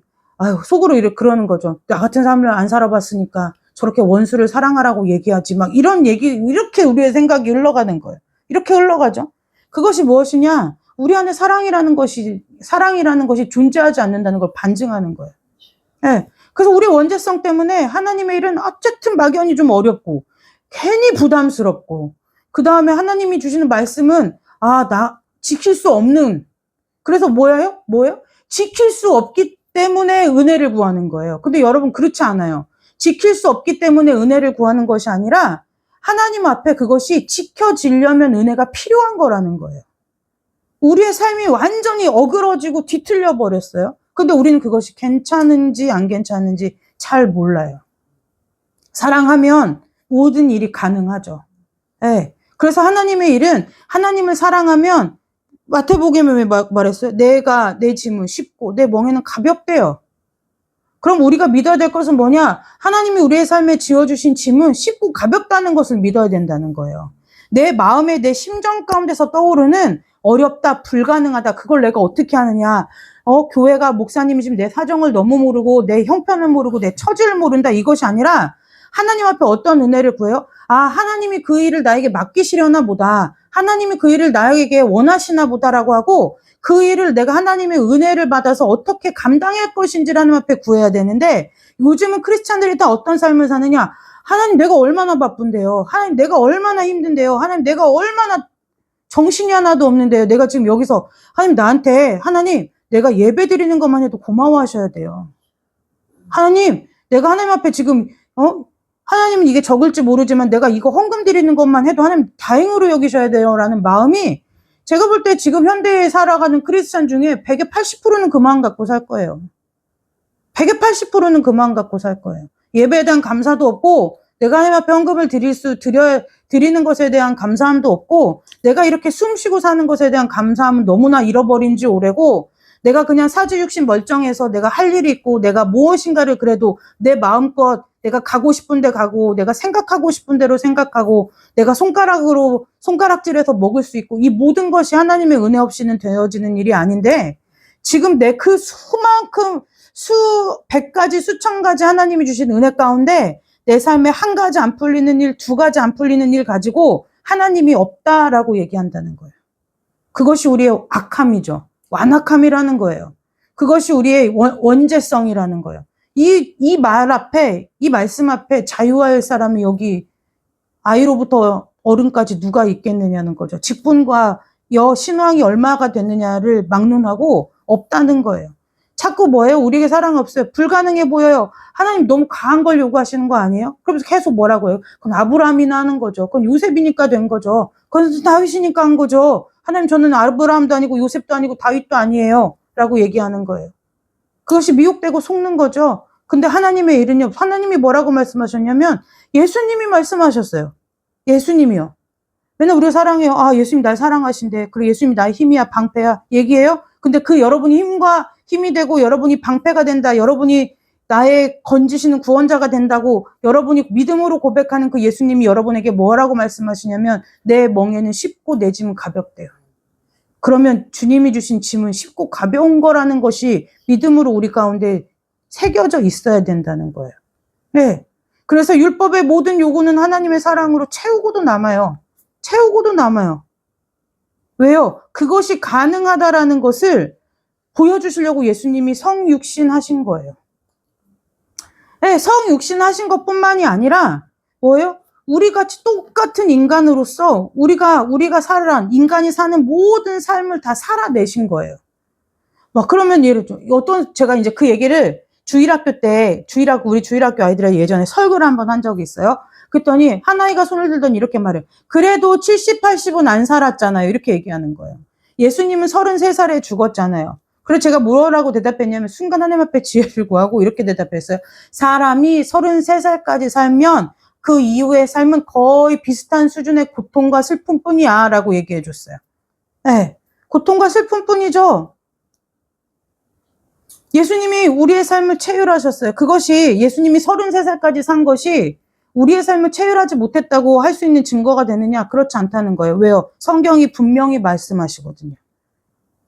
속으로 이렇게 그러는 거죠. 나 같은 사람을 안 살아봤으니까 저렇게 원수를 사랑하라고 얘기하지 막 이렇게 우리의 생각이 흘러가는 거예요. 이렇게 흘러가죠. 그것이 무엇이냐? 우리 안에 사랑이라는 것이 존재하지 않는다는 걸 반증하는 거예요. 그래서 우리 원죄성 때문에 하나님의 일은 어쨌든 막연히 좀 어렵고 괜히 부담스럽고 그 다음에 하나님이 주시는 말씀은 나 지킬 수 없는, 그래서 뭐예요? 지킬 수 없기 때문에 은혜를 구하는 거예요. 근데 여러분 그렇지 않아요. 지킬 수 없기 때문에 은혜를 구하는 것이 아니라 하나님 앞에 그것이 지켜지려면 은혜가 필요한 거라는 거예요. 우리의 삶이 완전히 어그러지고 뒤틀려 버렸어요. 근데 우리는 그것이 괜찮은지 안 괜찮은지 잘 몰라요. 사랑하면 모든 일이 가능하죠. 그래서 하나님의 일은 하나님을 사랑하면 마태복음에 왜 말했어요? 내 짐은 쉽고 내 멍에는 가볍대요. 그럼 우리가 믿어야 될 것은 뭐냐? 하나님이 우리의 삶에 지어주신 짐은 쉽고 가볍다는 것을 믿어야 된다는 거예요. 내 마음에 내 심정 가운데서 떠오르는 어렵다, 불가능하다, 그걸 내가 어떻게 하느냐? 교회가 목사님이 지금 내 사정을 너무 모르고 내 형편을 모르고 내 처지를 모른다, 이것이 아니라 하나님 앞에 어떤 은혜를 구해요? 아, 하나님이 그 일을 나에게 맡기시려나 보다. 하나님이 그 일을 나에게 원하시나 보다라고 하고 그 일을 내가 하나님의 은혜를 받아서 어떻게 감당할 것인지를 하나님 앞에 구해야 되는데 요즘은 크리스찬들이 다 어떤 삶을 사느냐? 하나님 내가 얼마나 바쁜데요? 하나님 내가 얼마나 힘든데요? 하나님 내가 얼마나 정신이 하나도 없는데요? 내가 지금 여기서 하나님 나한테 하나님 내가 예배 드리는 것만 해도 고마워하셔야 돼요. 하나님 내가 하나님 앞에 지금 하나님은 이게 적을지 모르지만 내가 이거 헌금 드리는 것만 해도 하나님 다행으로 여기셔야 돼요 라는 마음이 제가 볼 때 지금 현대에 살아가는 크리스찬 중에 100의 80%는 그 마음 갖고 살 거예요. 100의 80%는 그 마음 갖고 살 거예요. 예배에 대한 감사도 없고 내가 하나님 앞에 헌금을 드리는 것에 대한 감사함도 없고 내가 이렇게 숨 쉬고 사는 것에 대한 감사함은 너무나 잃어버린 지 오래고 내가 그냥 사지육신 멀쩡해서 내가 할 일이 있고 내가 무엇인가를 그래도 내 마음껏 내가 가고 싶은 데 가고 내가 생각하고 싶은 대로 생각하고 내가 손가락질해서 먹을 수 있고 이 모든 것이 하나님의 은혜 없이는 되어지는 일이 아닌데 지금 내 그 수만큼 수백 가지 수천 가지 하나님이 주신 은혜 가운데 내 삶에 한 가지 안 풀리는 일, 두 가지 안 풀리는 일 가지고 하나님이 없다라고 얘기한다는 거예요. 그것이 우리의 악함이죠. 완악함이라는 거예요. 그것이 우리의 원죄성이라는 거예요. 이 말씀 앞에 자유할 사람이 여기 아이로부터 어른까지 누가 있겠느냐는 거죠. 직분과 신앙이 얼마가 됐느냐를 막론하고 없다는 거예요. 자꾸 뭐예요? 우리에게 사랑 없어요. 불가능해 보여요. 하나님 너무 강한 걸 요구하시는 거 아니에요? 그러면서 계속 뭐라고 해요? 그건 아브라함이나 하는 거죠. 그건 요셉이니까 된 거죠. 그건 다윗이니까 한 거죠. 하나님 저는 아브라함도 아니고 요셉도 아니고 다윗도 아니에요. 라고 얘기하는 거예요. 그것이 미혹되고 속는 거죠. 근데 하나님의 일은요. 하나님이 뭐라고 말씀하셨냐면 예수님이 말씀하셨어요. 예수님이요. 맨날 우리가 사랑해요. 아, 예수님 날 사랑하신대. 그리고 예수님이 나의 힘이야, 방패야. 얘기해요. 근데 그 여러분이 힘이 되고 여러분이 방패가 된다. 여러분이 나의 건지시는 구원자가 된다고 여러분이 믿음으로 고백하는 그 예수님이 여러분에게 뭐라고 말씀하시냐면 내 멍에는 쉽고 내 짐은 가볍대요. 그러면 주님이 주신 짐은 쉽고 가벼운 거라는 것이 믿음으로 우리 가운데 새겨져 있어야 된다는 거예요. 네. 그래서 율법의 모든 요구는 하나님의 사랑으로 채우고도 남아요. 채우고도 남아요. 왜요? 그것이 가능하다라는 것을 보여주시려고 예수님이 성육신 하신 거예요. 네, 성육신 하신 것뿐만이 아니라 뭐예요? 우리 같이 똑같은 인간으로서 우리가 인간이 사는 모든 삶을 다 살아내신 거예요. 막 그러면 제가 이제 그 얘기를 주일학교 때 우리 주일학교 아이들이 예전에 설교를 한번 한 적이 있어요. 그랬더니 한 아이가 손을 들더니 이렇게 말해요. 그래도 70, 80은 안 살았잖아요. 이렇게 얘기하는 거예요. 예수님은 33살에 죽었잖아요. 그래서 제가 뭐라고 대답했냐면 순간 하나님 앞에 지혜를 구하고 이렇게 대답했어요. 사람이 33살까지 살면 그 이후의 삶은 거의 비슷한 수준의 고통과 슬픔뿐이야 라고 얘기해 줬어요. 네, 고통과 슬픔뿐이죠. 예수님이 우리의 삶을 체휼하셨어요. 그것이 예수님이 33살까지 산 것이 우리의 삶을 체휼하지 못했다고 할 수 있는 증거가 되느냐? 그렇지 않다는 거예요. 왜요? 성경이 분명히 말씀하시거든요.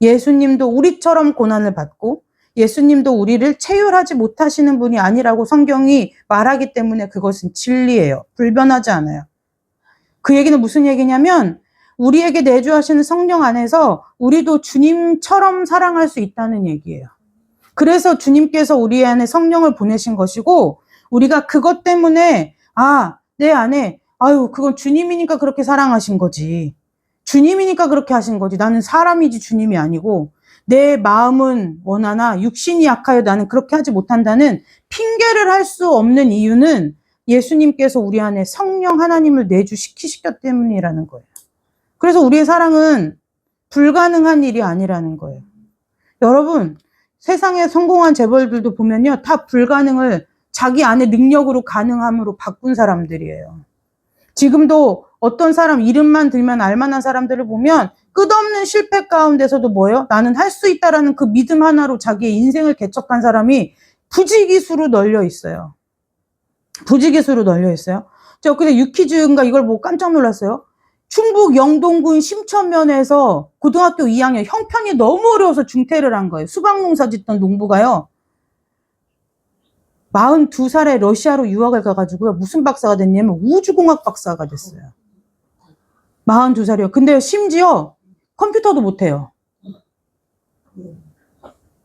예수님도 우리처럼 고난을 받고 예수님도 우리를 체휼하지 못하시는 분이 아니라고 성경이 말하기 때문에 그것은 진리예요. 불변하지 않아요. 그 얘기는 무슨 얘기냐면 우리에게 내주하시는 성령 안에서 우리도 주님처럼 사랑할 수 있다는 얘기예요. 그래서 주님께서 우리 안에 성령을 보내신 것이고 우리가 그것 때문에 내 안에 그건 주님이니까 그렇게 사랑하신 거지. 주님이니까 그렇게 하신 거지. 나는 사람이지 주님이 아니고 내 마음은 원하나 육신이 약하여 나는 그렇게 하지 못한다는 핑계를 할 수 없는 이유는 예수님께서 우리 안에 성령 하나님을 내주시키셨기 때문이라는 거예요. 그래서 우리의 사랑은 불가능한 일이 아니라는 거예요. 여러분 세상에 성공한 재벌들도 보면요. 다 불가능을 자기 안의 능력으로 가능함으로 바꾼 사람들이에요. 지금도 어떤 사람 이름만 들면 알만한 사람들을 보면 끝없는 실패 가운데서도 뭐예요? 나는 할 수 있다라는 그 믿음 하나로 자기의 인생을 개척한 사람이 부지기수로 널려 있어요. 부지기수로 널려 있어요. 저 그때 유퀴즈인가 이걸 보고 깜짝 놀랐어요. 충북 영동군 심천면에서 고등학교 2학년 형편이 너무 어려워서 중퇴를 한 거예요. 수박 농사 짓던 농부가요. 42살에 러시아로 유학을 가가지고요. 무슨 박사가 됐냐면 우주공학 박사가 됐어요. 42살이요. 근데 심지어 컴퓨터도 못해요.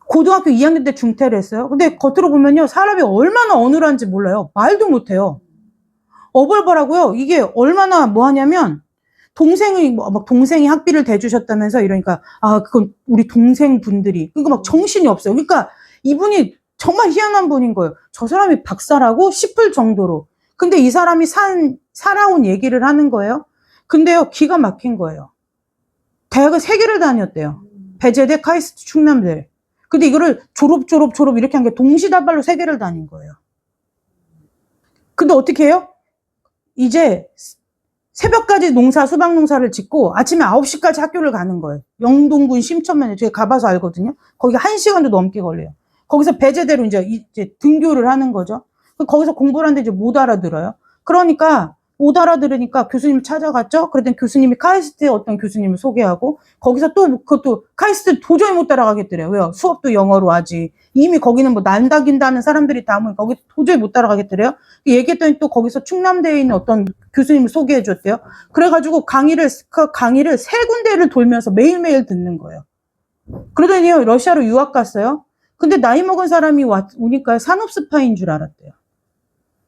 고등학교 2학년 때 중퇴를 했어요. 근데 겉으로 보면요. 사람이 얼마나 어눌한지 몰라요. 말도 못해요. 어벌벌하고요. 이게 얼마나 뭐 하냐면 동생이 학비를 대주셨다면서 이러니까 그건 우리 동생분들이 그러니까 막 정신이 없어요. 그러니까 이분이 정말 희한한 분인 거예요. 저 사람이 박사라고 싶을 정도로. 근데 이 사람이 살아온 얘기를 하는 거예요. 근데요, 기가 막힌 거예요. 대학을 3개를 다녔대요. 배제대, 카이스트, 충남대. 근데 이거를 졸업 이렇게 한 게 동시다발로 3개를 다닌 거예요. 근데 어떻게 해요? 이제 새벽까지 수박 농사를 짓고 아침에 9시까지 학교를 가는 거예요. 영동군 심천면에 제가 가봐서 알거든요. 거기 1시간도 넘게 걸려요. 거기서 배제대로 이제 등교를 하는 거죠. 거기서 공부를 하는데 이제 못 알아들어요. 그러니까 못 알아들으니까 교수님을 찾아갔죠. 그랬더니 교수님이 카이스트의 어떤 교수님을 소개하고 거기서 또 그것도 카이스트 도저히 못 따라가겠더래요. 왜요? 수업도 영어로 하지. 이미 거기는 뭐 난다긴다는 사람들이 다 모이니까 거기 도저히 못 따라가겠더래요. 얘기했더니 또 거기서 충남대에 있는 어떤 교수님을 소개해 줬대요. 그래가지고 강의를 3군데를 돌면서 매일매일 듣는 거예요. 그러더니요, 러시아로 유학 갔어요. 근데 나이 먹은 사람이 오니까 산업스파인 줄 알았대요.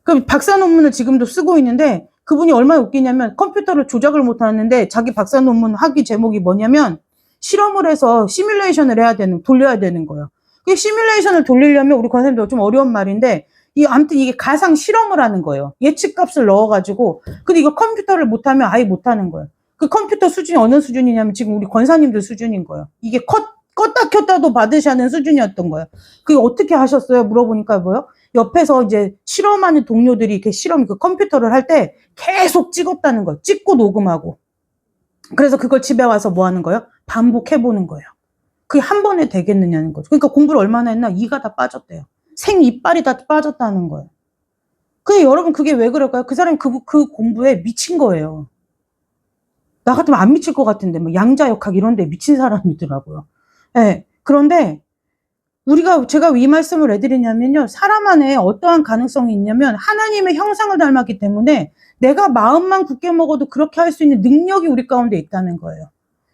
그 박사 논문을 지금도 쓰고 있는데 그분이 얼마나 웃기냐면 컴퓨터를 조작을 못 하는데 자기 박사 논문 학위 제목이 뭐냐면 실험을 해서 시뮬레이션을 돌려야 되는 거예요. 그 시뮬레이션을 돌리려면 우리 권사님도 좀 어려운 말인데 아무튼 이게 가상 실험을 하는 거예요. 예측값을 넣어가지고. 근데 이거 컴퓨터를 못하면 아예 못하는 거예요. 그 컴퓨터 수준이 어느 수준이냐면 지금 우리 권사님들 수준인 거예요. 이게 껐다 켰다도 받으셔야 하는 수준이었던 거예요. 그게 어떻게 하셨어요? 물어보니까 뭐요? 옆에서 이제 실험하는 동료들이 이렇게 그 컴퓨터를 할 때 계속 찍었다는 거예요. 찍고 녹음하고. 그래서 그걸 집에 와서 뭐 하는 거예요? 반복해보는 거예요. 그게 한 번에 되겠느냐는 거죠. 그러니까 공부를 얼마나 했나? 이가 다 빠졌대요. 생이빨이 다 빠졌다는 거예요. 여러분 그게 왜 그럴까요? 그 사람이 그 공부에 미친 거예요. 나 같으면 안 미칠 것 같은데 뭐 양자역학 이런 데 미친 사람이더라고요. 네. 그런데 제가 이 말씀을 왜 드리냐면요. 사람 안에 어떠한 가능성이 있냐면 하나님의 형상을 닮았기 때문에 내가 마음만 굳게 먹어도 그렇게 할 수 있는 능력이 우리 가운데 있다는 거예요.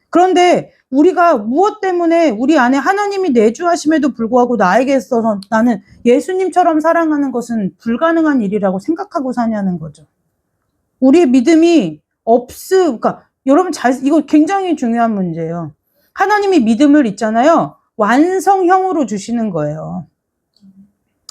그런데 우리가 무엇 때문에 우리 안에 하나님이 내주하심에도 불구하고 나에게 있어서 나는 예수님처럼 사랑하는 것은 불가능한 일이라고 생각하고 사냐는 거죠. 우리의 믿음이 그러니까 여러분 이거 굉장히 중요한 문제예요. 하나님이 믿음을 있잖아요. 완성형으로 주시는 거예요.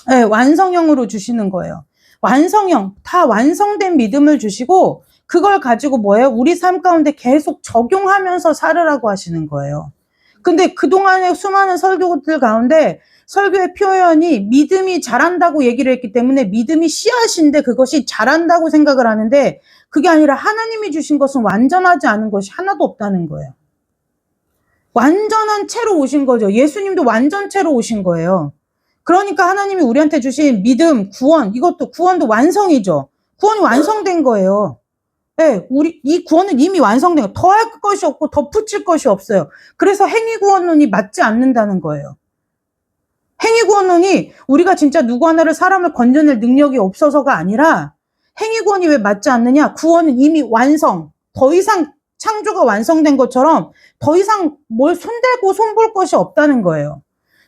네, 완성형으로 주시는 거예요. 완성형, 다 완성된 믿음을 주시고 그걸 가지고 뭐예요? 우리 삶 가운데 계속 적용하면서 살으라고 하시는 거예요. 근데 그동안의 수많은 설교들 가운데 설교의 표현이 믿음이 잘한다고 얘기를 했기 때문에 믿음이 씨앗인데 그것이 잘한다고 생각을 하는데 그게 아니라 하나님이 주신 것은 완전하지 않은 것이 하나도 없다는 거예요. 완전한 채로 오신 거죠. 예수님도 완전체로 오신 거예요. 그러니까 하나님이 우리한테 주신 믿음, 구원도 완성이죠. 구원이 완성된 거예요. 네, 이 구원은 이미 완성된 거예요. 더할 것이 없고 덧붙일 것이 없어요. 그래서 행위구원론이 맞지 않는다는 거예요. 행위구원론이 우리가 진짜 누구 하나를 사람을 건져낼 능력이 없어서가 아니라 행위구원이 왜 맞지 않느냐? 구원은 이미 완성. 더 이상 창조가 완성된 것처럼 더 이상 뭘 손대고 손볼 것이 없다는 거예요.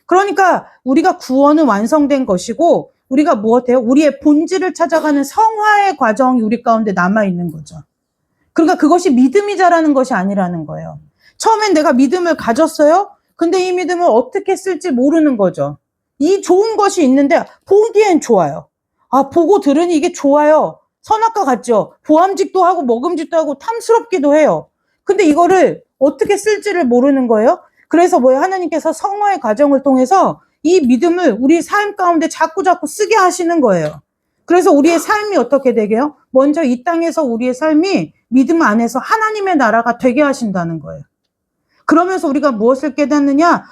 그러니까 우리가 구원은 완성된 것이고 우리가 무엇해요? 우리의 본질을 찾아가는 성화의 과정이 우리 가운데 남아있는 거죠. 그러니까 그것이 믿음이 자라는 것이 아니라는 거예요. 처음엔 내가 믿음을 가졌어요. 근데 이 믿음을 어떻게 쓸지 모르는 거죠. 이 좋은 것이 있는데 보기엔 좋아요. 보고 들으니 이게 좋아요. 선악과 같죠. 보암직도 하고 먹음직도 하고 탐스럽기도 해요. 근데 이거를 어떻게 쓸지를 모르는 거예요. 그래서 하나님께서 성화의 과정을 통해서 이 믿음을 우리 삶 가운데 자꾸 쓰게 하시는 거예요. 그래서 우리의 삶이 어떻게 되게요? 먼저 이 땅에서 우리의 삶이 믿음 안에서 하나님의 나라가 되게 하신다는 거예요. 그러면서 우리가 무엇을 깨닫느냐?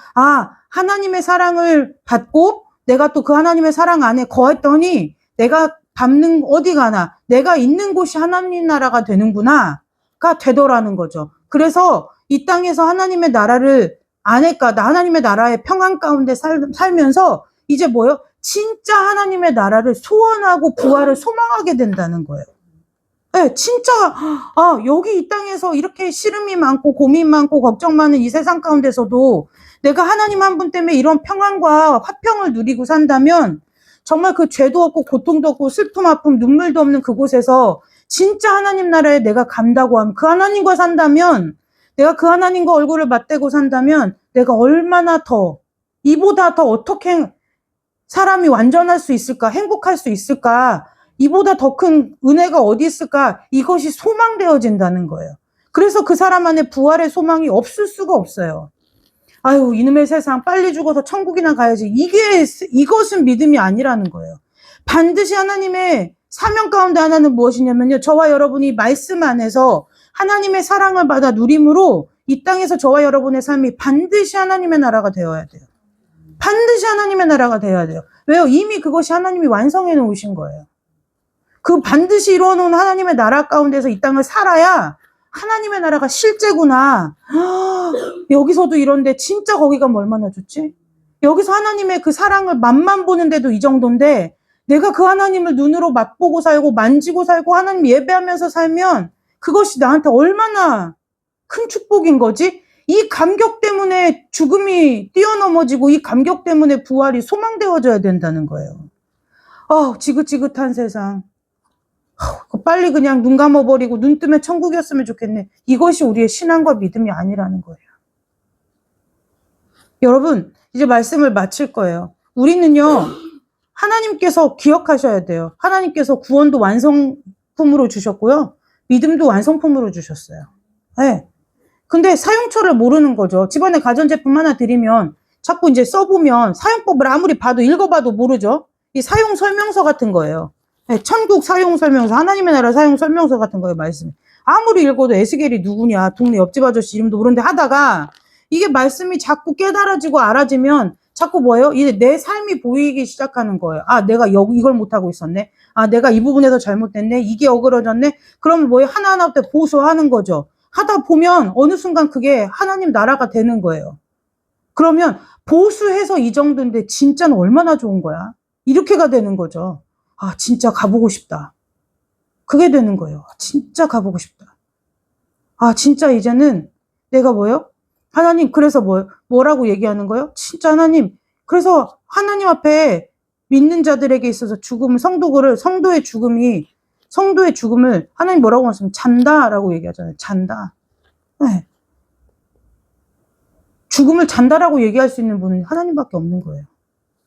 하나님의 사랑을 받고 내가 또 그 하나님의 사랑 안에 거했더니 내가 밟는 어디 가나 내가 있는 곳이 하나님 나라가 되는구나가 되더라는 거죠. 그래서 이 땅에서 하나님의 나라를 하나님의 나라의 평안 가운데 살면서 이제 진짜 하나님의 나라를 소원하고 부활을 소망하게 된다는 거예요. 네, 진짜 여기 이 땅에서 이렇게 시름이 많고 고민 많고 걱정 많은 이 세상 가운데서도 내가 하나님 한 분 때문에 이런 평안과 화평을 누리고 산다면 정말 그 죄도 없고 고통도 없고 슬픔 아픔 눈물도 없는 그곳에서 진짜 하나님 나라에 내가 간다고 하면 그 하나님과 산다면 내가 그 하나님과 얼굴을 맞대고 산다면 내가 얼마나 더 이보다 더 어떻게 사람이 완전할 수 있을까 행복할 수 있을까 이보다 더 큰 은혜가 어디 있을까 이것이 소망되어진다는 거예요. 그래서 그 사람 안에 부활의 소망이 없을 수가 없어요. 아유 이놈의 세상 빨리 죽어서 천국이나 가야지 이것은 믿음이 아니라는 거예요. 반드시 하나님의 사명 가운데 하나는 무엇이냐면요. 저와 여러분이 말씀 안에서 하나님의 사랑을 받아 누림으로 이 땅에서 저와 여러분의 삶이 반드시 하나님의 나라가 되어야 돼요. 반드시 하나님의 나라가 되어야 돼요. 왜요? 이미 그것이 하나님이 완성해 놓으신 거예요. 그 반드시 이루어놓은 하나님의 나라 가운데서 이 땅을 살아야 하나님의 나라가 실제구나. 여기서도 이런데 진짜 거기가 얼마나 좋지? 여기서 하나님의 그 사랑을 맛만 보는데도 이 정도인데 내가 그 하나님을 눈으로 맛보고 살고 만지고 살고 하나님 예배하면서 살면 그것이 나한테 얼마나 큰 축복인 거지? 이 감격 때문에 죽음이 뛰어넘어지고 이 감격 때문에 부활이 소망되어져야 된다는 거예요. 지긋지긋한 세상. 빨리 그냥 눈 감아버리고 눈 뜨면 천국이었으면 좋겠네. 이것이 우리의 신앙과 믿음이 아니라는 거예요. 여러분 이제 말씀을 마칠 거예요. 우리는요 하나님께서 기억하셔야 돼요. 하나님께서 구원도 완성품으로 주셨고요. 믿음도 완성품으로 주셨어요. 네. 근데 사용처를 모르는 거죠. 집안에 가전제품 하나 드리면 자꾸 이제 써보면 사용법을 아무리 봐도 읽어봐도 모르죠. 이 사용 설명서 같은 거예요. 네, 천국 사용 설명서, 하나님의 나라 사용 설명서 같은 거예요, 말씀이. 아무리 읽어도 에스겔이 누구냐, 동네 옆집 아저씨 이름도 모르는데 하다가 이게 말씀이 자꾸 깨달아지고 알아지면 자꾸 뭐예요? 이제 내 삶이 보이기 시작하는 거예요. 내가 이걸 못하고 있었네. 내가 이 부분에서 잘못됐네. 이게 어그러졌네. 그러면 뭐예요? 하나하나 보수하는 거죠. 하다 보면 어느 순간 그게 하나님 나라가 되는 거예요. 그러면 보수해서 이 정도인데 진짜는 얼마나 좋은 거야? 이렇게가 되는 거죠. 진짜 가보고 싶다. 그게 되는 거예요. 진짜 가보고 싶다. 진짜 이제는 내가 뭐예요? 하나님 그래서 뭐라고 얘기하는 거예요? 진짜 하나님 그래서 하나님 앞에 믿는 자들에게 있어서 죽음을 성도의 죽음을 하나님 뭐라고 말씀하시면 잔다라고 얘기하잖아요. 잔다. 네. 죽음을 잔다라고 얘기할 수 있는 분은 하나님밖에 없는 거예요.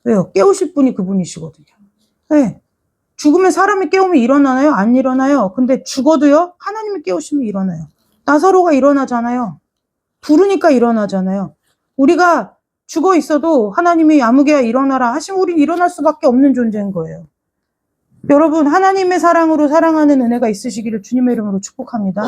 왜요? 깨우실 분이 그분이시거든요. 네. 죽으면 사람이 깨우면 일어나나요? 안 일어나요. 근데 죽어도요 하나님이 깨우시면 일어나요. 나사로가 일어나잖아요. 부르니까 일어나잖아요. 우리가 죽어 있어도 하나님이 아무개야 일어나라 하시면 우린 일어날 수밖에 없는 존재인 거예요. 여러분 하나님의 사랑으로 사랑하는 은혜가 있으시기를 주님의 이름으로 축복합니다.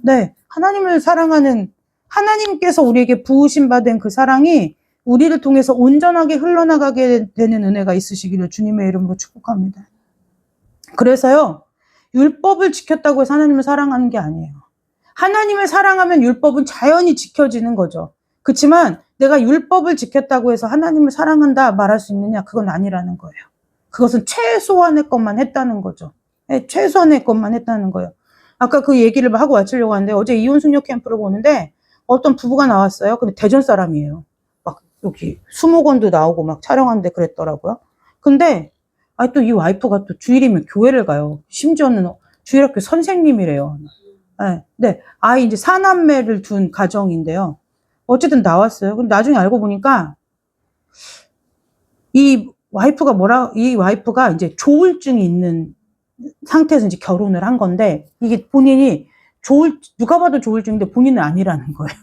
네, 하나님을 사랑하는 하나님께서 우리에게 부으심 받은 그 사랑이 우리를 통해서 온전하게 흘러나가게 되는 은혜가 있으시기를 주님의 이름으로 축복합니다. 그래서요 율법을 지켰다고 해서 하나님을 사랑하는 게 아니에요. 하나님을 사랑하면 율법은 자연히 지켜지는 거죠. 그렇지만 내가 율법을 지켰다고 해서 하나님을 사랑한다 말할 수 있느냐? 그건 아니라는 거예요. 그것은 최소한의 것만 했다는 거죠. 네, 최소한의 것만 했다는 거예요. 아까 그 얘기를 하고 마치려고 하는데 어제 이혼숙녀 캠프를 보는데 어떤 부부가 나왔어요. 근데 대전 사람이에요. 막 여기 수목원도 나오고 막 촬영하는데 그랬더라고요. 근데 또 이 와이프가 또 주일이면 교회를 가요. 심지어는 주일학교 선생님이래요. 네, 이제 사남매를 둔 가정인데요. 어쨌든 나왔어요. 근데 나중에 알고 보니까 이 와이프가 이제 조울증이 있는 상태에서 이제 결혼을 한 건데 이게 본인이 누가 봐도 조울증인데 본인은 아니라는 거예요.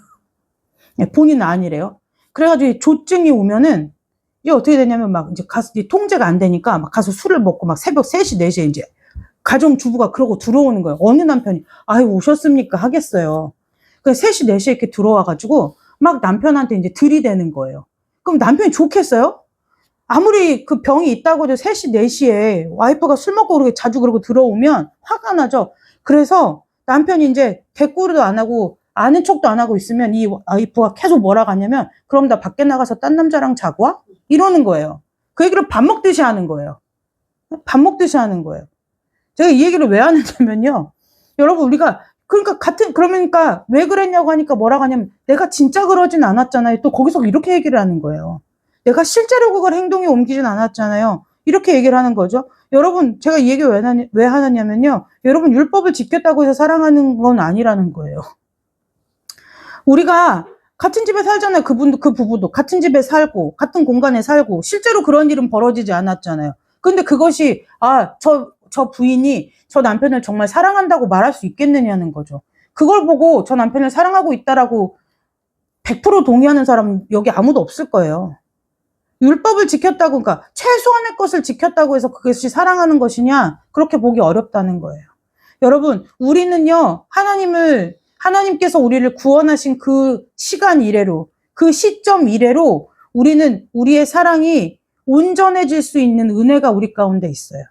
네, 본인은 아니래요. 그래가지고 조증이 오면은 이게 어떻게 되냐면 막 이제 가서 통제가 안 되니까 막 가서 술을 먹고 막 새벽 3시, 4시에 이제 가정주부가 그러고 들어오는 거예요. 어느 남편이 오셨습니까? 하겠어요. 그래서 3시, 4시에 이렇게 들어와가지고 막 남편한테 이제 들이대는 거예요. 그럼 남편이 좋겠어요? 아무리 그 병이 있다고 해도 3시, 4시에 와이프가 술 먹고 그렇게 자주 그러고 들어오면 화가 나죠. 그래서 남편이 이제 대꾸도 안 하고 아는 척도 안 하고 있으면 이 와이프가 계속 뭐라고 하냐면 그럼 나 밖에 나가서 딴 남자랑 자고 와? 이러는 거예요. 그 얘기를 밥 먹듯이 하는 거예요. 밥 먹듯이 하는 거예요. 제가 이 얘기를 왜 하냐면요. 여러분, 우리가, 그러니까 왜 그랬냐고 하니까 뭐라고 하냐면, 내가 진짜 그러진 않았잖아요. 또 거기서 이렇게 얘기를 하는 거예요. 내가 실제로 그걸 행동에 옮기진 않았잖아요. 이렇게 얘기를 하는 거죠. 여러분, 제가 이 얘기 왜 하느냐면요. 여러분, 율법을 지켰다고 해서 사랑하는 건 아니라는 거예요. 우리가 같은 집에 살잖아요. 그 부부도. 같은 집에 살고, 같은 공간에 살고, 실제로 그런 일은 벌어지지 않았잖아요. 근데 그것이, 저 부인이 저 남편을 정말 사랑한다고 말할 수 있겠느냐는 거죠. 그걸 보고 저 남편을 사랑하고 있다라고 100% 동의하는 사람은 여기 아무도 없을 거예요. 율법을 지켰다고, 그러니까 최소한의 것을 지켰다고 해서 그것이 사랑하는 것이냐? 그렇게 보기 어렵다는 거예요. 여러분, 우리는요, 하나님께서 우리를 구원하신 그 시간 이래로, 그 시점 이래로 우리는 우리의 사랑이 온전해질 수 있는 은혜가 우리 가운데 있어요.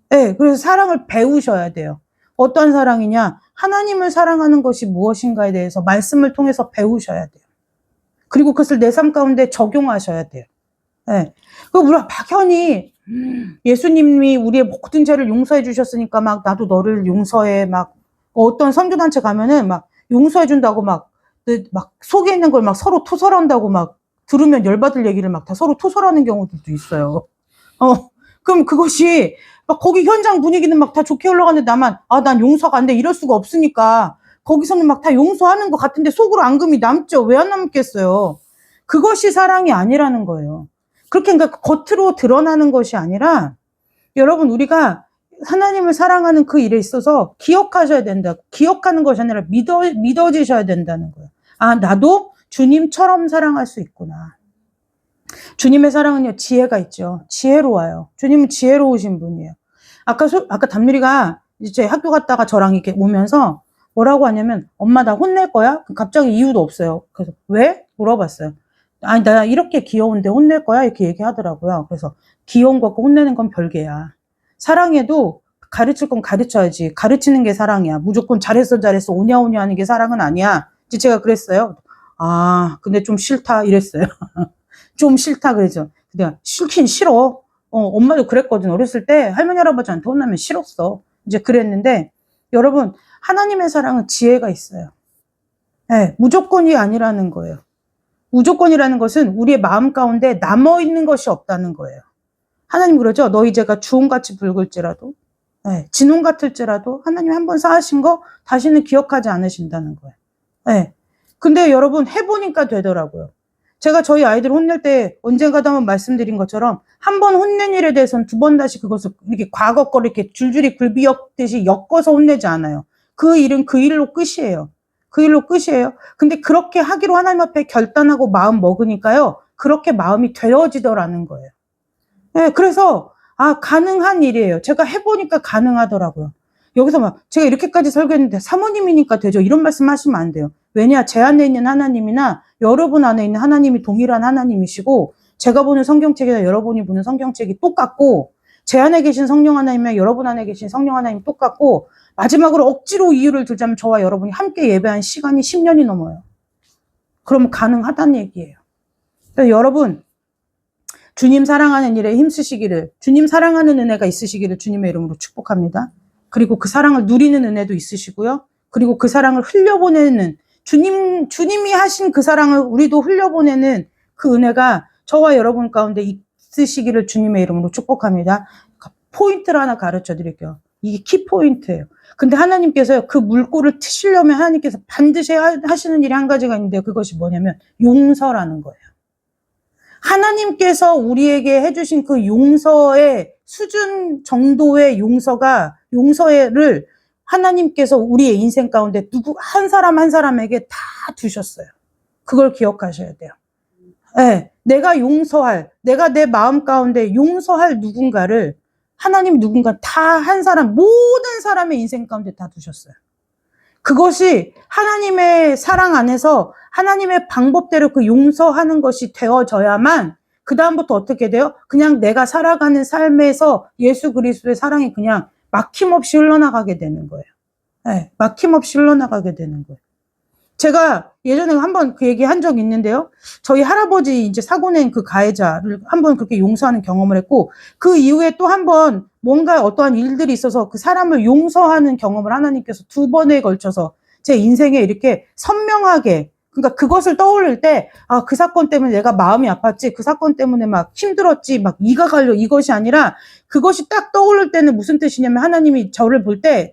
네, 그래서 사랑을 배우셔야 돼요. 어떤 사랑이냐? 하나님을 사랑하는 것이 무엇인가에 대해서 말씀을 통해서 배우셔야 돼요. 그리고 그것을 내 삶 가운데 적용하셔야 돼요. 네. 우리가 막연히 예수님이 우리의 모든 죄를 용서해 주셨으니까 막 나도 너를 용서해, 막 어떤 선교단체 가면은 막 용서해 준다고 막 속에 있는 걸 막 서로 토설한다고 막 들으면 열받을 얘기를 막 다 서로 토설하는 경우들도 있어요. 그럼 그것이 막 거기 현장 분위기는 막 다 좋게 흘러가는데 나만 난 용서가 안 돼 이럴 수가 없으니까 거기서는 막 다 용서하는 것 같은데 속으로 앙금이 남죠. 왜 안 남겠어요? 그것이 사랑이 아니라는 거예요. 그렇게 그러니까 겉으로 드러나는 것이 아니라 여러분 우리가 하나님을 사랑하는 그 일에 있어서 기억하셔야 된다. 기억하는 것이 아니라 믿어지셔야 된다는 거예요. 나도 주님처럼 사랑할 수 있구나. 주님의 사랑은요, 지혜가 있죠. 지혜로워요. 주님은 지혜로우신 분이에요. 아까 담누리가 이제 학교 갔다가 저랑 이렇게 오면서 뭐라고 하냐면, 엄마 나 혼낼 거야? 갑자기 이유도 없어요. 그래서 왜? 물어봤어요. 나 이렇게 귀여운데 혼낼 거야? 이렇게 얘기하더라고요. 그래서 귀여운 것과 혼내는 건 별개야. 사랑해도 가르칠 건 가르쳐야지. 가르치는 게 사랑이야. 무조건 잘했어 오냐오냐 하는 게 사랑은 아니야. 제가 그랬어요. 근데 좀 싫다 이랬어요. 좀 싫다 그러죠. 내가 싫긴 싫어. 엄마도 그랬거든. 어렸을 때 할머니 할아버지한테 혼나면 싫었어. 이제 그랬는데 여러분 하나님의 사랑은 지혜가 있어요. 네, 무조건이 아니라는 거예요. 무조건이라는 것은 우리의 마음 가운데 남아있는 것이 없다는 거예요. 하나님 그러죠. 너희 죄가 주홍같이 붉을지라도 네, 진홍 같을지라도 하나님 한번 쌓으신 거 다시는 기억하지 않으신다는 거예요. 네. 근데 여러분 해보니까 되더라고요. 제가 저희 아이들 혼낼 때 언젠가도 한번 말씀드린 것처럼 한 번 혼낸 일에 대해서는 두 번 다시 그것을 이렇게 과거 거를 이렇게 줄줄이 굴비엮듯이 엮어서 혼내지 않아요. 그 일은 그 일로 끝이에요. 그 일로 끝이에요. 근데 그렇게 하기로 하나님 앞에 결단하고 마음 먹으니까요. 그렇게 마음이 되어지더라는 거예요. 네, 그래서 가능한 일이에요. 제가 해보니까 가능하더라고요. 여기서 막 제가 이렇게까지 설교했는데 사모님이니까 되죠. 이런 말씀 하시면 안 돼요. 왜냐? 제 안에 있는 하나님이나 여러분 안에 있는 하나님이 동일한 하나님이시고 제가 보는 성경책이나 여러분이 보는 성경책이 똑같고 제 안에 계신 성령 하나님이나 여러분 안에 계신 성령 하나님 똑같고 마지막으로 억지로 이유를 들자면 저와 여러분이 함께 예배한 시간이 10년이 넘어요. 그러면 가능하다는 얘기예요. 그래서 여러분 주님 사랑하는 일에 힘쓰시기를 주님 사랑하는 은혜가 있으시기를 주님의 이름으로 축복합니다. 그리고 그 사랑을 누리는 은혜도 있으시고요. 그리고 그 사랑을 흘려보내는 주님이 하신 그 사랑을 우리도 흘려보내는 그 은혜가 저와 여러분 가운데 있으시기를 주님의 이름으로 축복합니다. 포인트를 하나 가르쳐 드릴게요. 이게 키포인트예요. 근데 하나님께서요, 그 물꼬를 트시려면 하나님께서 반드시 하시는 일이 한 가지가 있는데요. 그것이 뭐냐면 용서라는 거예요. 하나님께서 우리에게 해주신 그 용서의 수준 정도의 용서를 하나님께서 우리의 인생 가운데 한 사람 한 사람에게 다 두셨어요. 그걸 기억하셔야 돼요. 네, 내가 내 마음 가운데 용서할 누군가를 하나님 누군가 다 한 사람, 모든 사람의 인생 가운데 다 두셨어요. 그것이 하나님의 사랑 안에서 하나님의 방법대로 그 용서하는 것이 되어져야만 그 다음부터 어떻게 돼요? 그냥 내가 살아가는 삶에서 예수 그리스도의 사랑이 그냥 막힘없이 흘러나가게 되는 거예요. 네, 막힘없이 흘러나가게 되는 거예요. 제가 예전에 한번 그 얘기 한 적 있는데요. 저희 할아버지 이제 사고 낸 그 가해자를 한번 그렇게 용서하는 경험을 했고, 그 이후에 또 한번 뭔가 어떠한 일들이 있어서 그 사람을 용서하는 경험을 하나님께서 2번에 걸쳐서 제 인생에 이렇게 선명하게, 그러니까 그것을 떠올릴 때, 아, 그 사건 때문에 내가 마음이 아팠지, 그 사건 때문에 막 힘들었지, 막 이가 갈려, 이것이 아니라, 그것이 딱 떠오를 때는 무슨 뜻이냐면, 하나님이 저를 볼 때,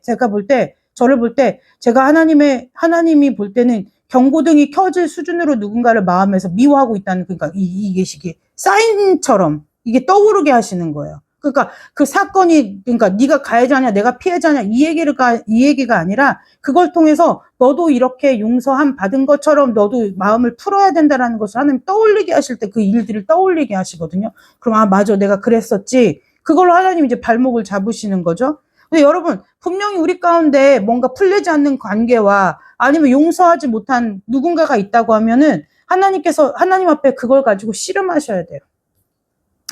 저를 볼 때, 제가 하나님이 볼 때는 경고등이 켜질 수준으로 누군가를 마음에서 미워하고 있다는, 그러니까 이게 사인처럼 이게 떠오르게 하시는 거예요. 그러니까 그 사건이, 그러니까 네가 가해자냐, 내가 피해자냐, 이 얘기가 아니라 그걸 통해서 너도 이렇게 용서함 받은 것처럼 너도 마음을 풀어야 된다라는 것을 하나님 떠올리게 하실 때 그 일들을 떠올리게 하시거든요. 그럼 아, 맞아, 내가 그랬었지. 그걸로 하나님 이제 발목을 잡으시는 거죠. 근데 여러분, 분명히 우리 가운데 뭔가 풀리지 않는 관계와 아니면 용서하지 못한 누군가가 있다고 하면은 하나님 앞에 그걸 가지고 씨름하셔야 돼요.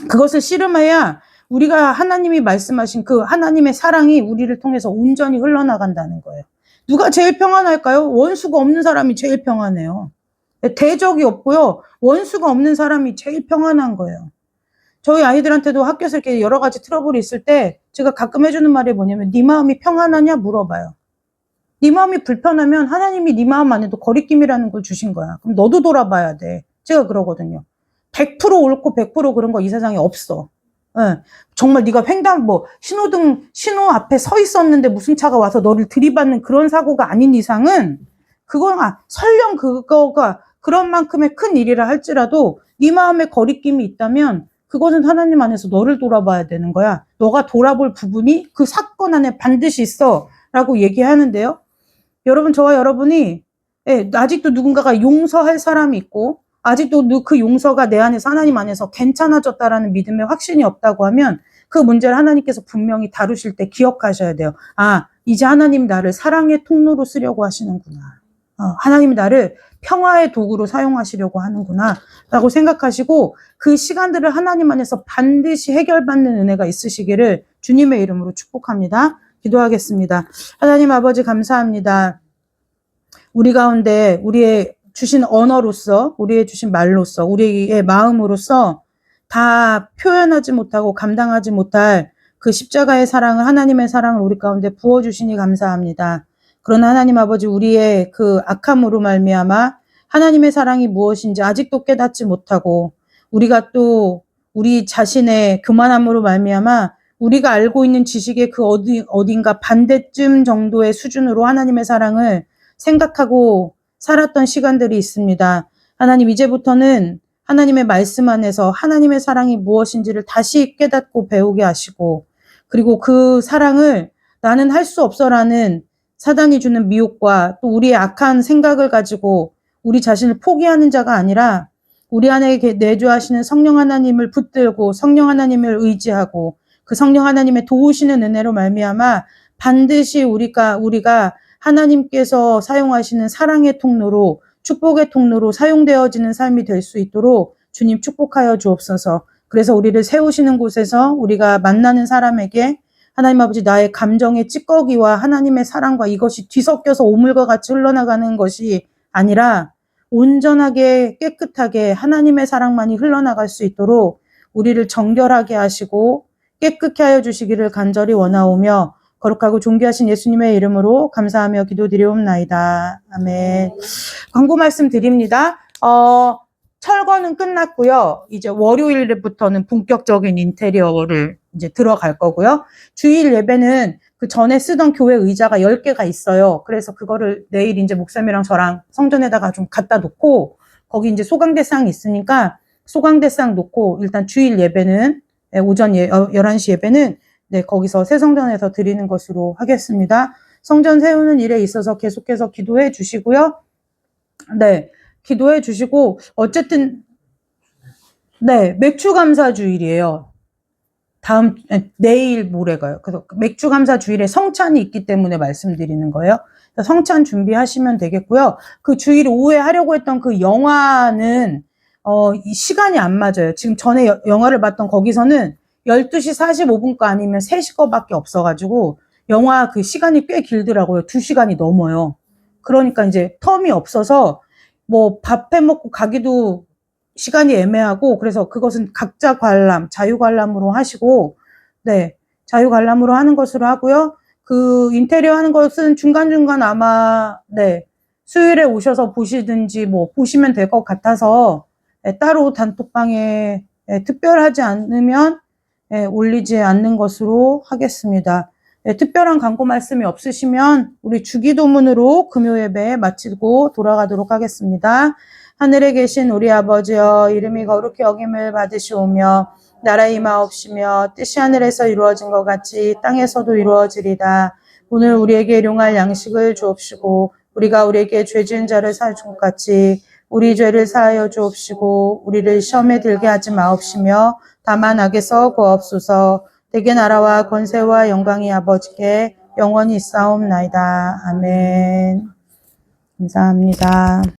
그것을 씨름해야 우리가 하나님이 말씀하신 그 하나님의 사랑이 우리를 통해서 온전히 흘러나간다는 거예요. 누가 제일 평안할까요? 원수가 없는 사람이 제일 평안해요. 대적이 없고요. 원수가 없는 사람이 제일 평안한 거예요. 저희 아이들한테도 학교에서 이렇게 여러 가지 트러블이 있을 때 제가 가끔 해주는 말이 뭐냐면 네 마음이 평안하냐 물어봐요. 네 마음이 불편하면 하나님이 네 마음 안에도 거리낌이라는 걸 주신 거야. 그럼 너도 돌아봐야 돼. 제가 그러거든요. 100% 옳고 100% 그런 거 이 세상에 없어. 네. 정말 네가 신호 앞에 서 있었는데 무슨 차가 와서 너를 들이받는 그런 사고가 아닌 이상은 그건 설령 그거가 그런 만큼의 큰 일이라 할지라도 네 마음에 거리낌이 있다면 그것은 하나님 안에서 너를 돌아봐야 되는 거야. 너가 돌아볼 부분이 그 사건 안에 반드시 있어 라고 얘기하는데요. 여러분, 저와 여러분이 아직도 누군가가 용서할 사람이 있고 아직도 그 용서가 내 안에서 하나님 안에서 괜찮아졌다라는 믿음의 확신이 없다고 하면 그 문제를 하나님께서 분명히 다루실 때 기억하셔야 돼요. 아, 이제 하나님 나를 사랑의 통로로 쓰려고 하시는구나. 하나님이 나를 평화의 도구로 사용하시려고 하는구나 라고 생각하시고 그 시간들을 하나님 안에서 반드시 해결받는 은혜가 있으시기를 주님의 이름으로 축복합니다. 기도하겠습니다. 하나님 아버지 감사합니다. 우리 가운데 우리의 주신 언어로서, 우리의 주신 말로서, 우리의 마음으로서 다 표현하지 못하고 감당하지 못할 그 십자가의 사랑을, 하나님의 사랑을 우리 가운데 부어주시니 감사합니다. 그러나 하나님 아버지, 우리의 그 악함으로 말미암아 하나님의 사랑이 무엇인지 아직도 깨닫지 못하고 우리가 또 우리 자신의 교만함으로 말미암아 우리가 알고 있는 지식의 그 어딘가 반대쯤 정도의 수준으로 하나님의 사랑을 생각하고 살았던 시간들이 있습니다. 하나님, 이제부터는 하나님의 말씀 안에서 하나님의 사랑이 무엇인지를 다시 깨닫고 배우게 하시고, 그리고 그 사랑을 나는 할 수 없어라는 사단이 주는 미혹과 또 우리의 악한 생각을 가지고 우리 자신을 포기하는 자가 아니라 우리 안에 내주하시는 성령 하나님을 붙들고 성령 하나님을 의지하고 그 성령 하나님의 도우시는 은혜로 말미암아 반드시 우리가 하나님께서 사용하시는 사랑의 통로로, 축복의 통로로 사용되어지는 삶이 될 수 있도록 주님 축복하여 주옵소서. 그래서 우리를 세우시는 곳에서 우리가 만나는 사람에게 하나님 아버지, 나의 감정의 찌꺼기와 하나님의 사랑과 이것이 뒤섞여서 오물과 같이 흘러나가는 것이 아니라 온전하게 깨끗하게 하나님의 사랑만이 흘러나갈 수 있도록 우리를 정결하게 하시고 깨끗게 하여 주시기를 간절히 원하오며 거룩하고 존귀하신 예수님의 이름으로 감사하며 기도드리옵나이다. 아멘. 광고 말씀 드립니다. 철거는 끝났고요. 이제 월요일부터는 본격적인 인테리어를 이제 들어갈 거고요. 주일 예배는 그 전에 쓰던 교회 의자가 10개가 있어요. 그래서 그거를 내일 이제 목사님이랑 저랑 성전에다가 좀 갖다 놓고 거기 이제 소강대상이 있으니까 소강대상 놓고 일단 주일 예배는 오전 11시 예배는 거기서 새 성전에서 드리는 것으로 하겠습니다. 성전 세우는 일에 있어서 계속해서 기도해 주시고요. 기도해 주시고 어쨌든 맥주 감사 주일이에요. 내일 모레가요. 그래서 맥주 감사 주일에 성찬이 있기 때문에 말씀드리는 거예요. 성찬 준비하시면 되겠고요. 그 주일 오후에 하려고 했던 그 영화는 시간이 안 맞아요. 지금 전에 영화를 봤던 거기서는 12시 45분 거 아니면 3시 거밖에 없어가지고 영화 그 시간이 꽤 길더라고요. 2시간이 넘어요. 그러니까 이제 텀이 없어서 뭐 밥 해먹고 가기도 시간이 애매하고, 그래서 그것은 각자 관람, 자유 관람으로 하시고, 네, 자유 관람으로 하는 것으로 하고요. 그 인테리어 하는 것은 중간중간 아마, 네, 수요일에 오셔서 보시든지 뭐 보시면 될 것 같아서, 따로 단톡방에 특별하지 않으면 올리지 않는 것으로 하겠습니다. 특별한 광고 말씀이 없으시면 우리 주기도문으로 금요 예배 마치고 돌아가도록 하겠습니다. 하늘에 계신 우리 아버지여, 이름이 거룩히 여김을 받으시오며 나라 임하옵시며 뜻이 하늘에서 이루어진 것 같이 땅에서도 이루어지리다. 오늘 우리에게 일용할 양식을 주옵시고 우리가 우리에게 죄 지은 자를 사할 것 같이 우리 죄를 사하여 주옵시고 우리를 시험에 들게 하지 마옵시며 다만 악에서 구하옵소서. 대개 나라와 권세와 영광이 아버지께 영원히 있사옵나이다. 아멘. 감사합니다.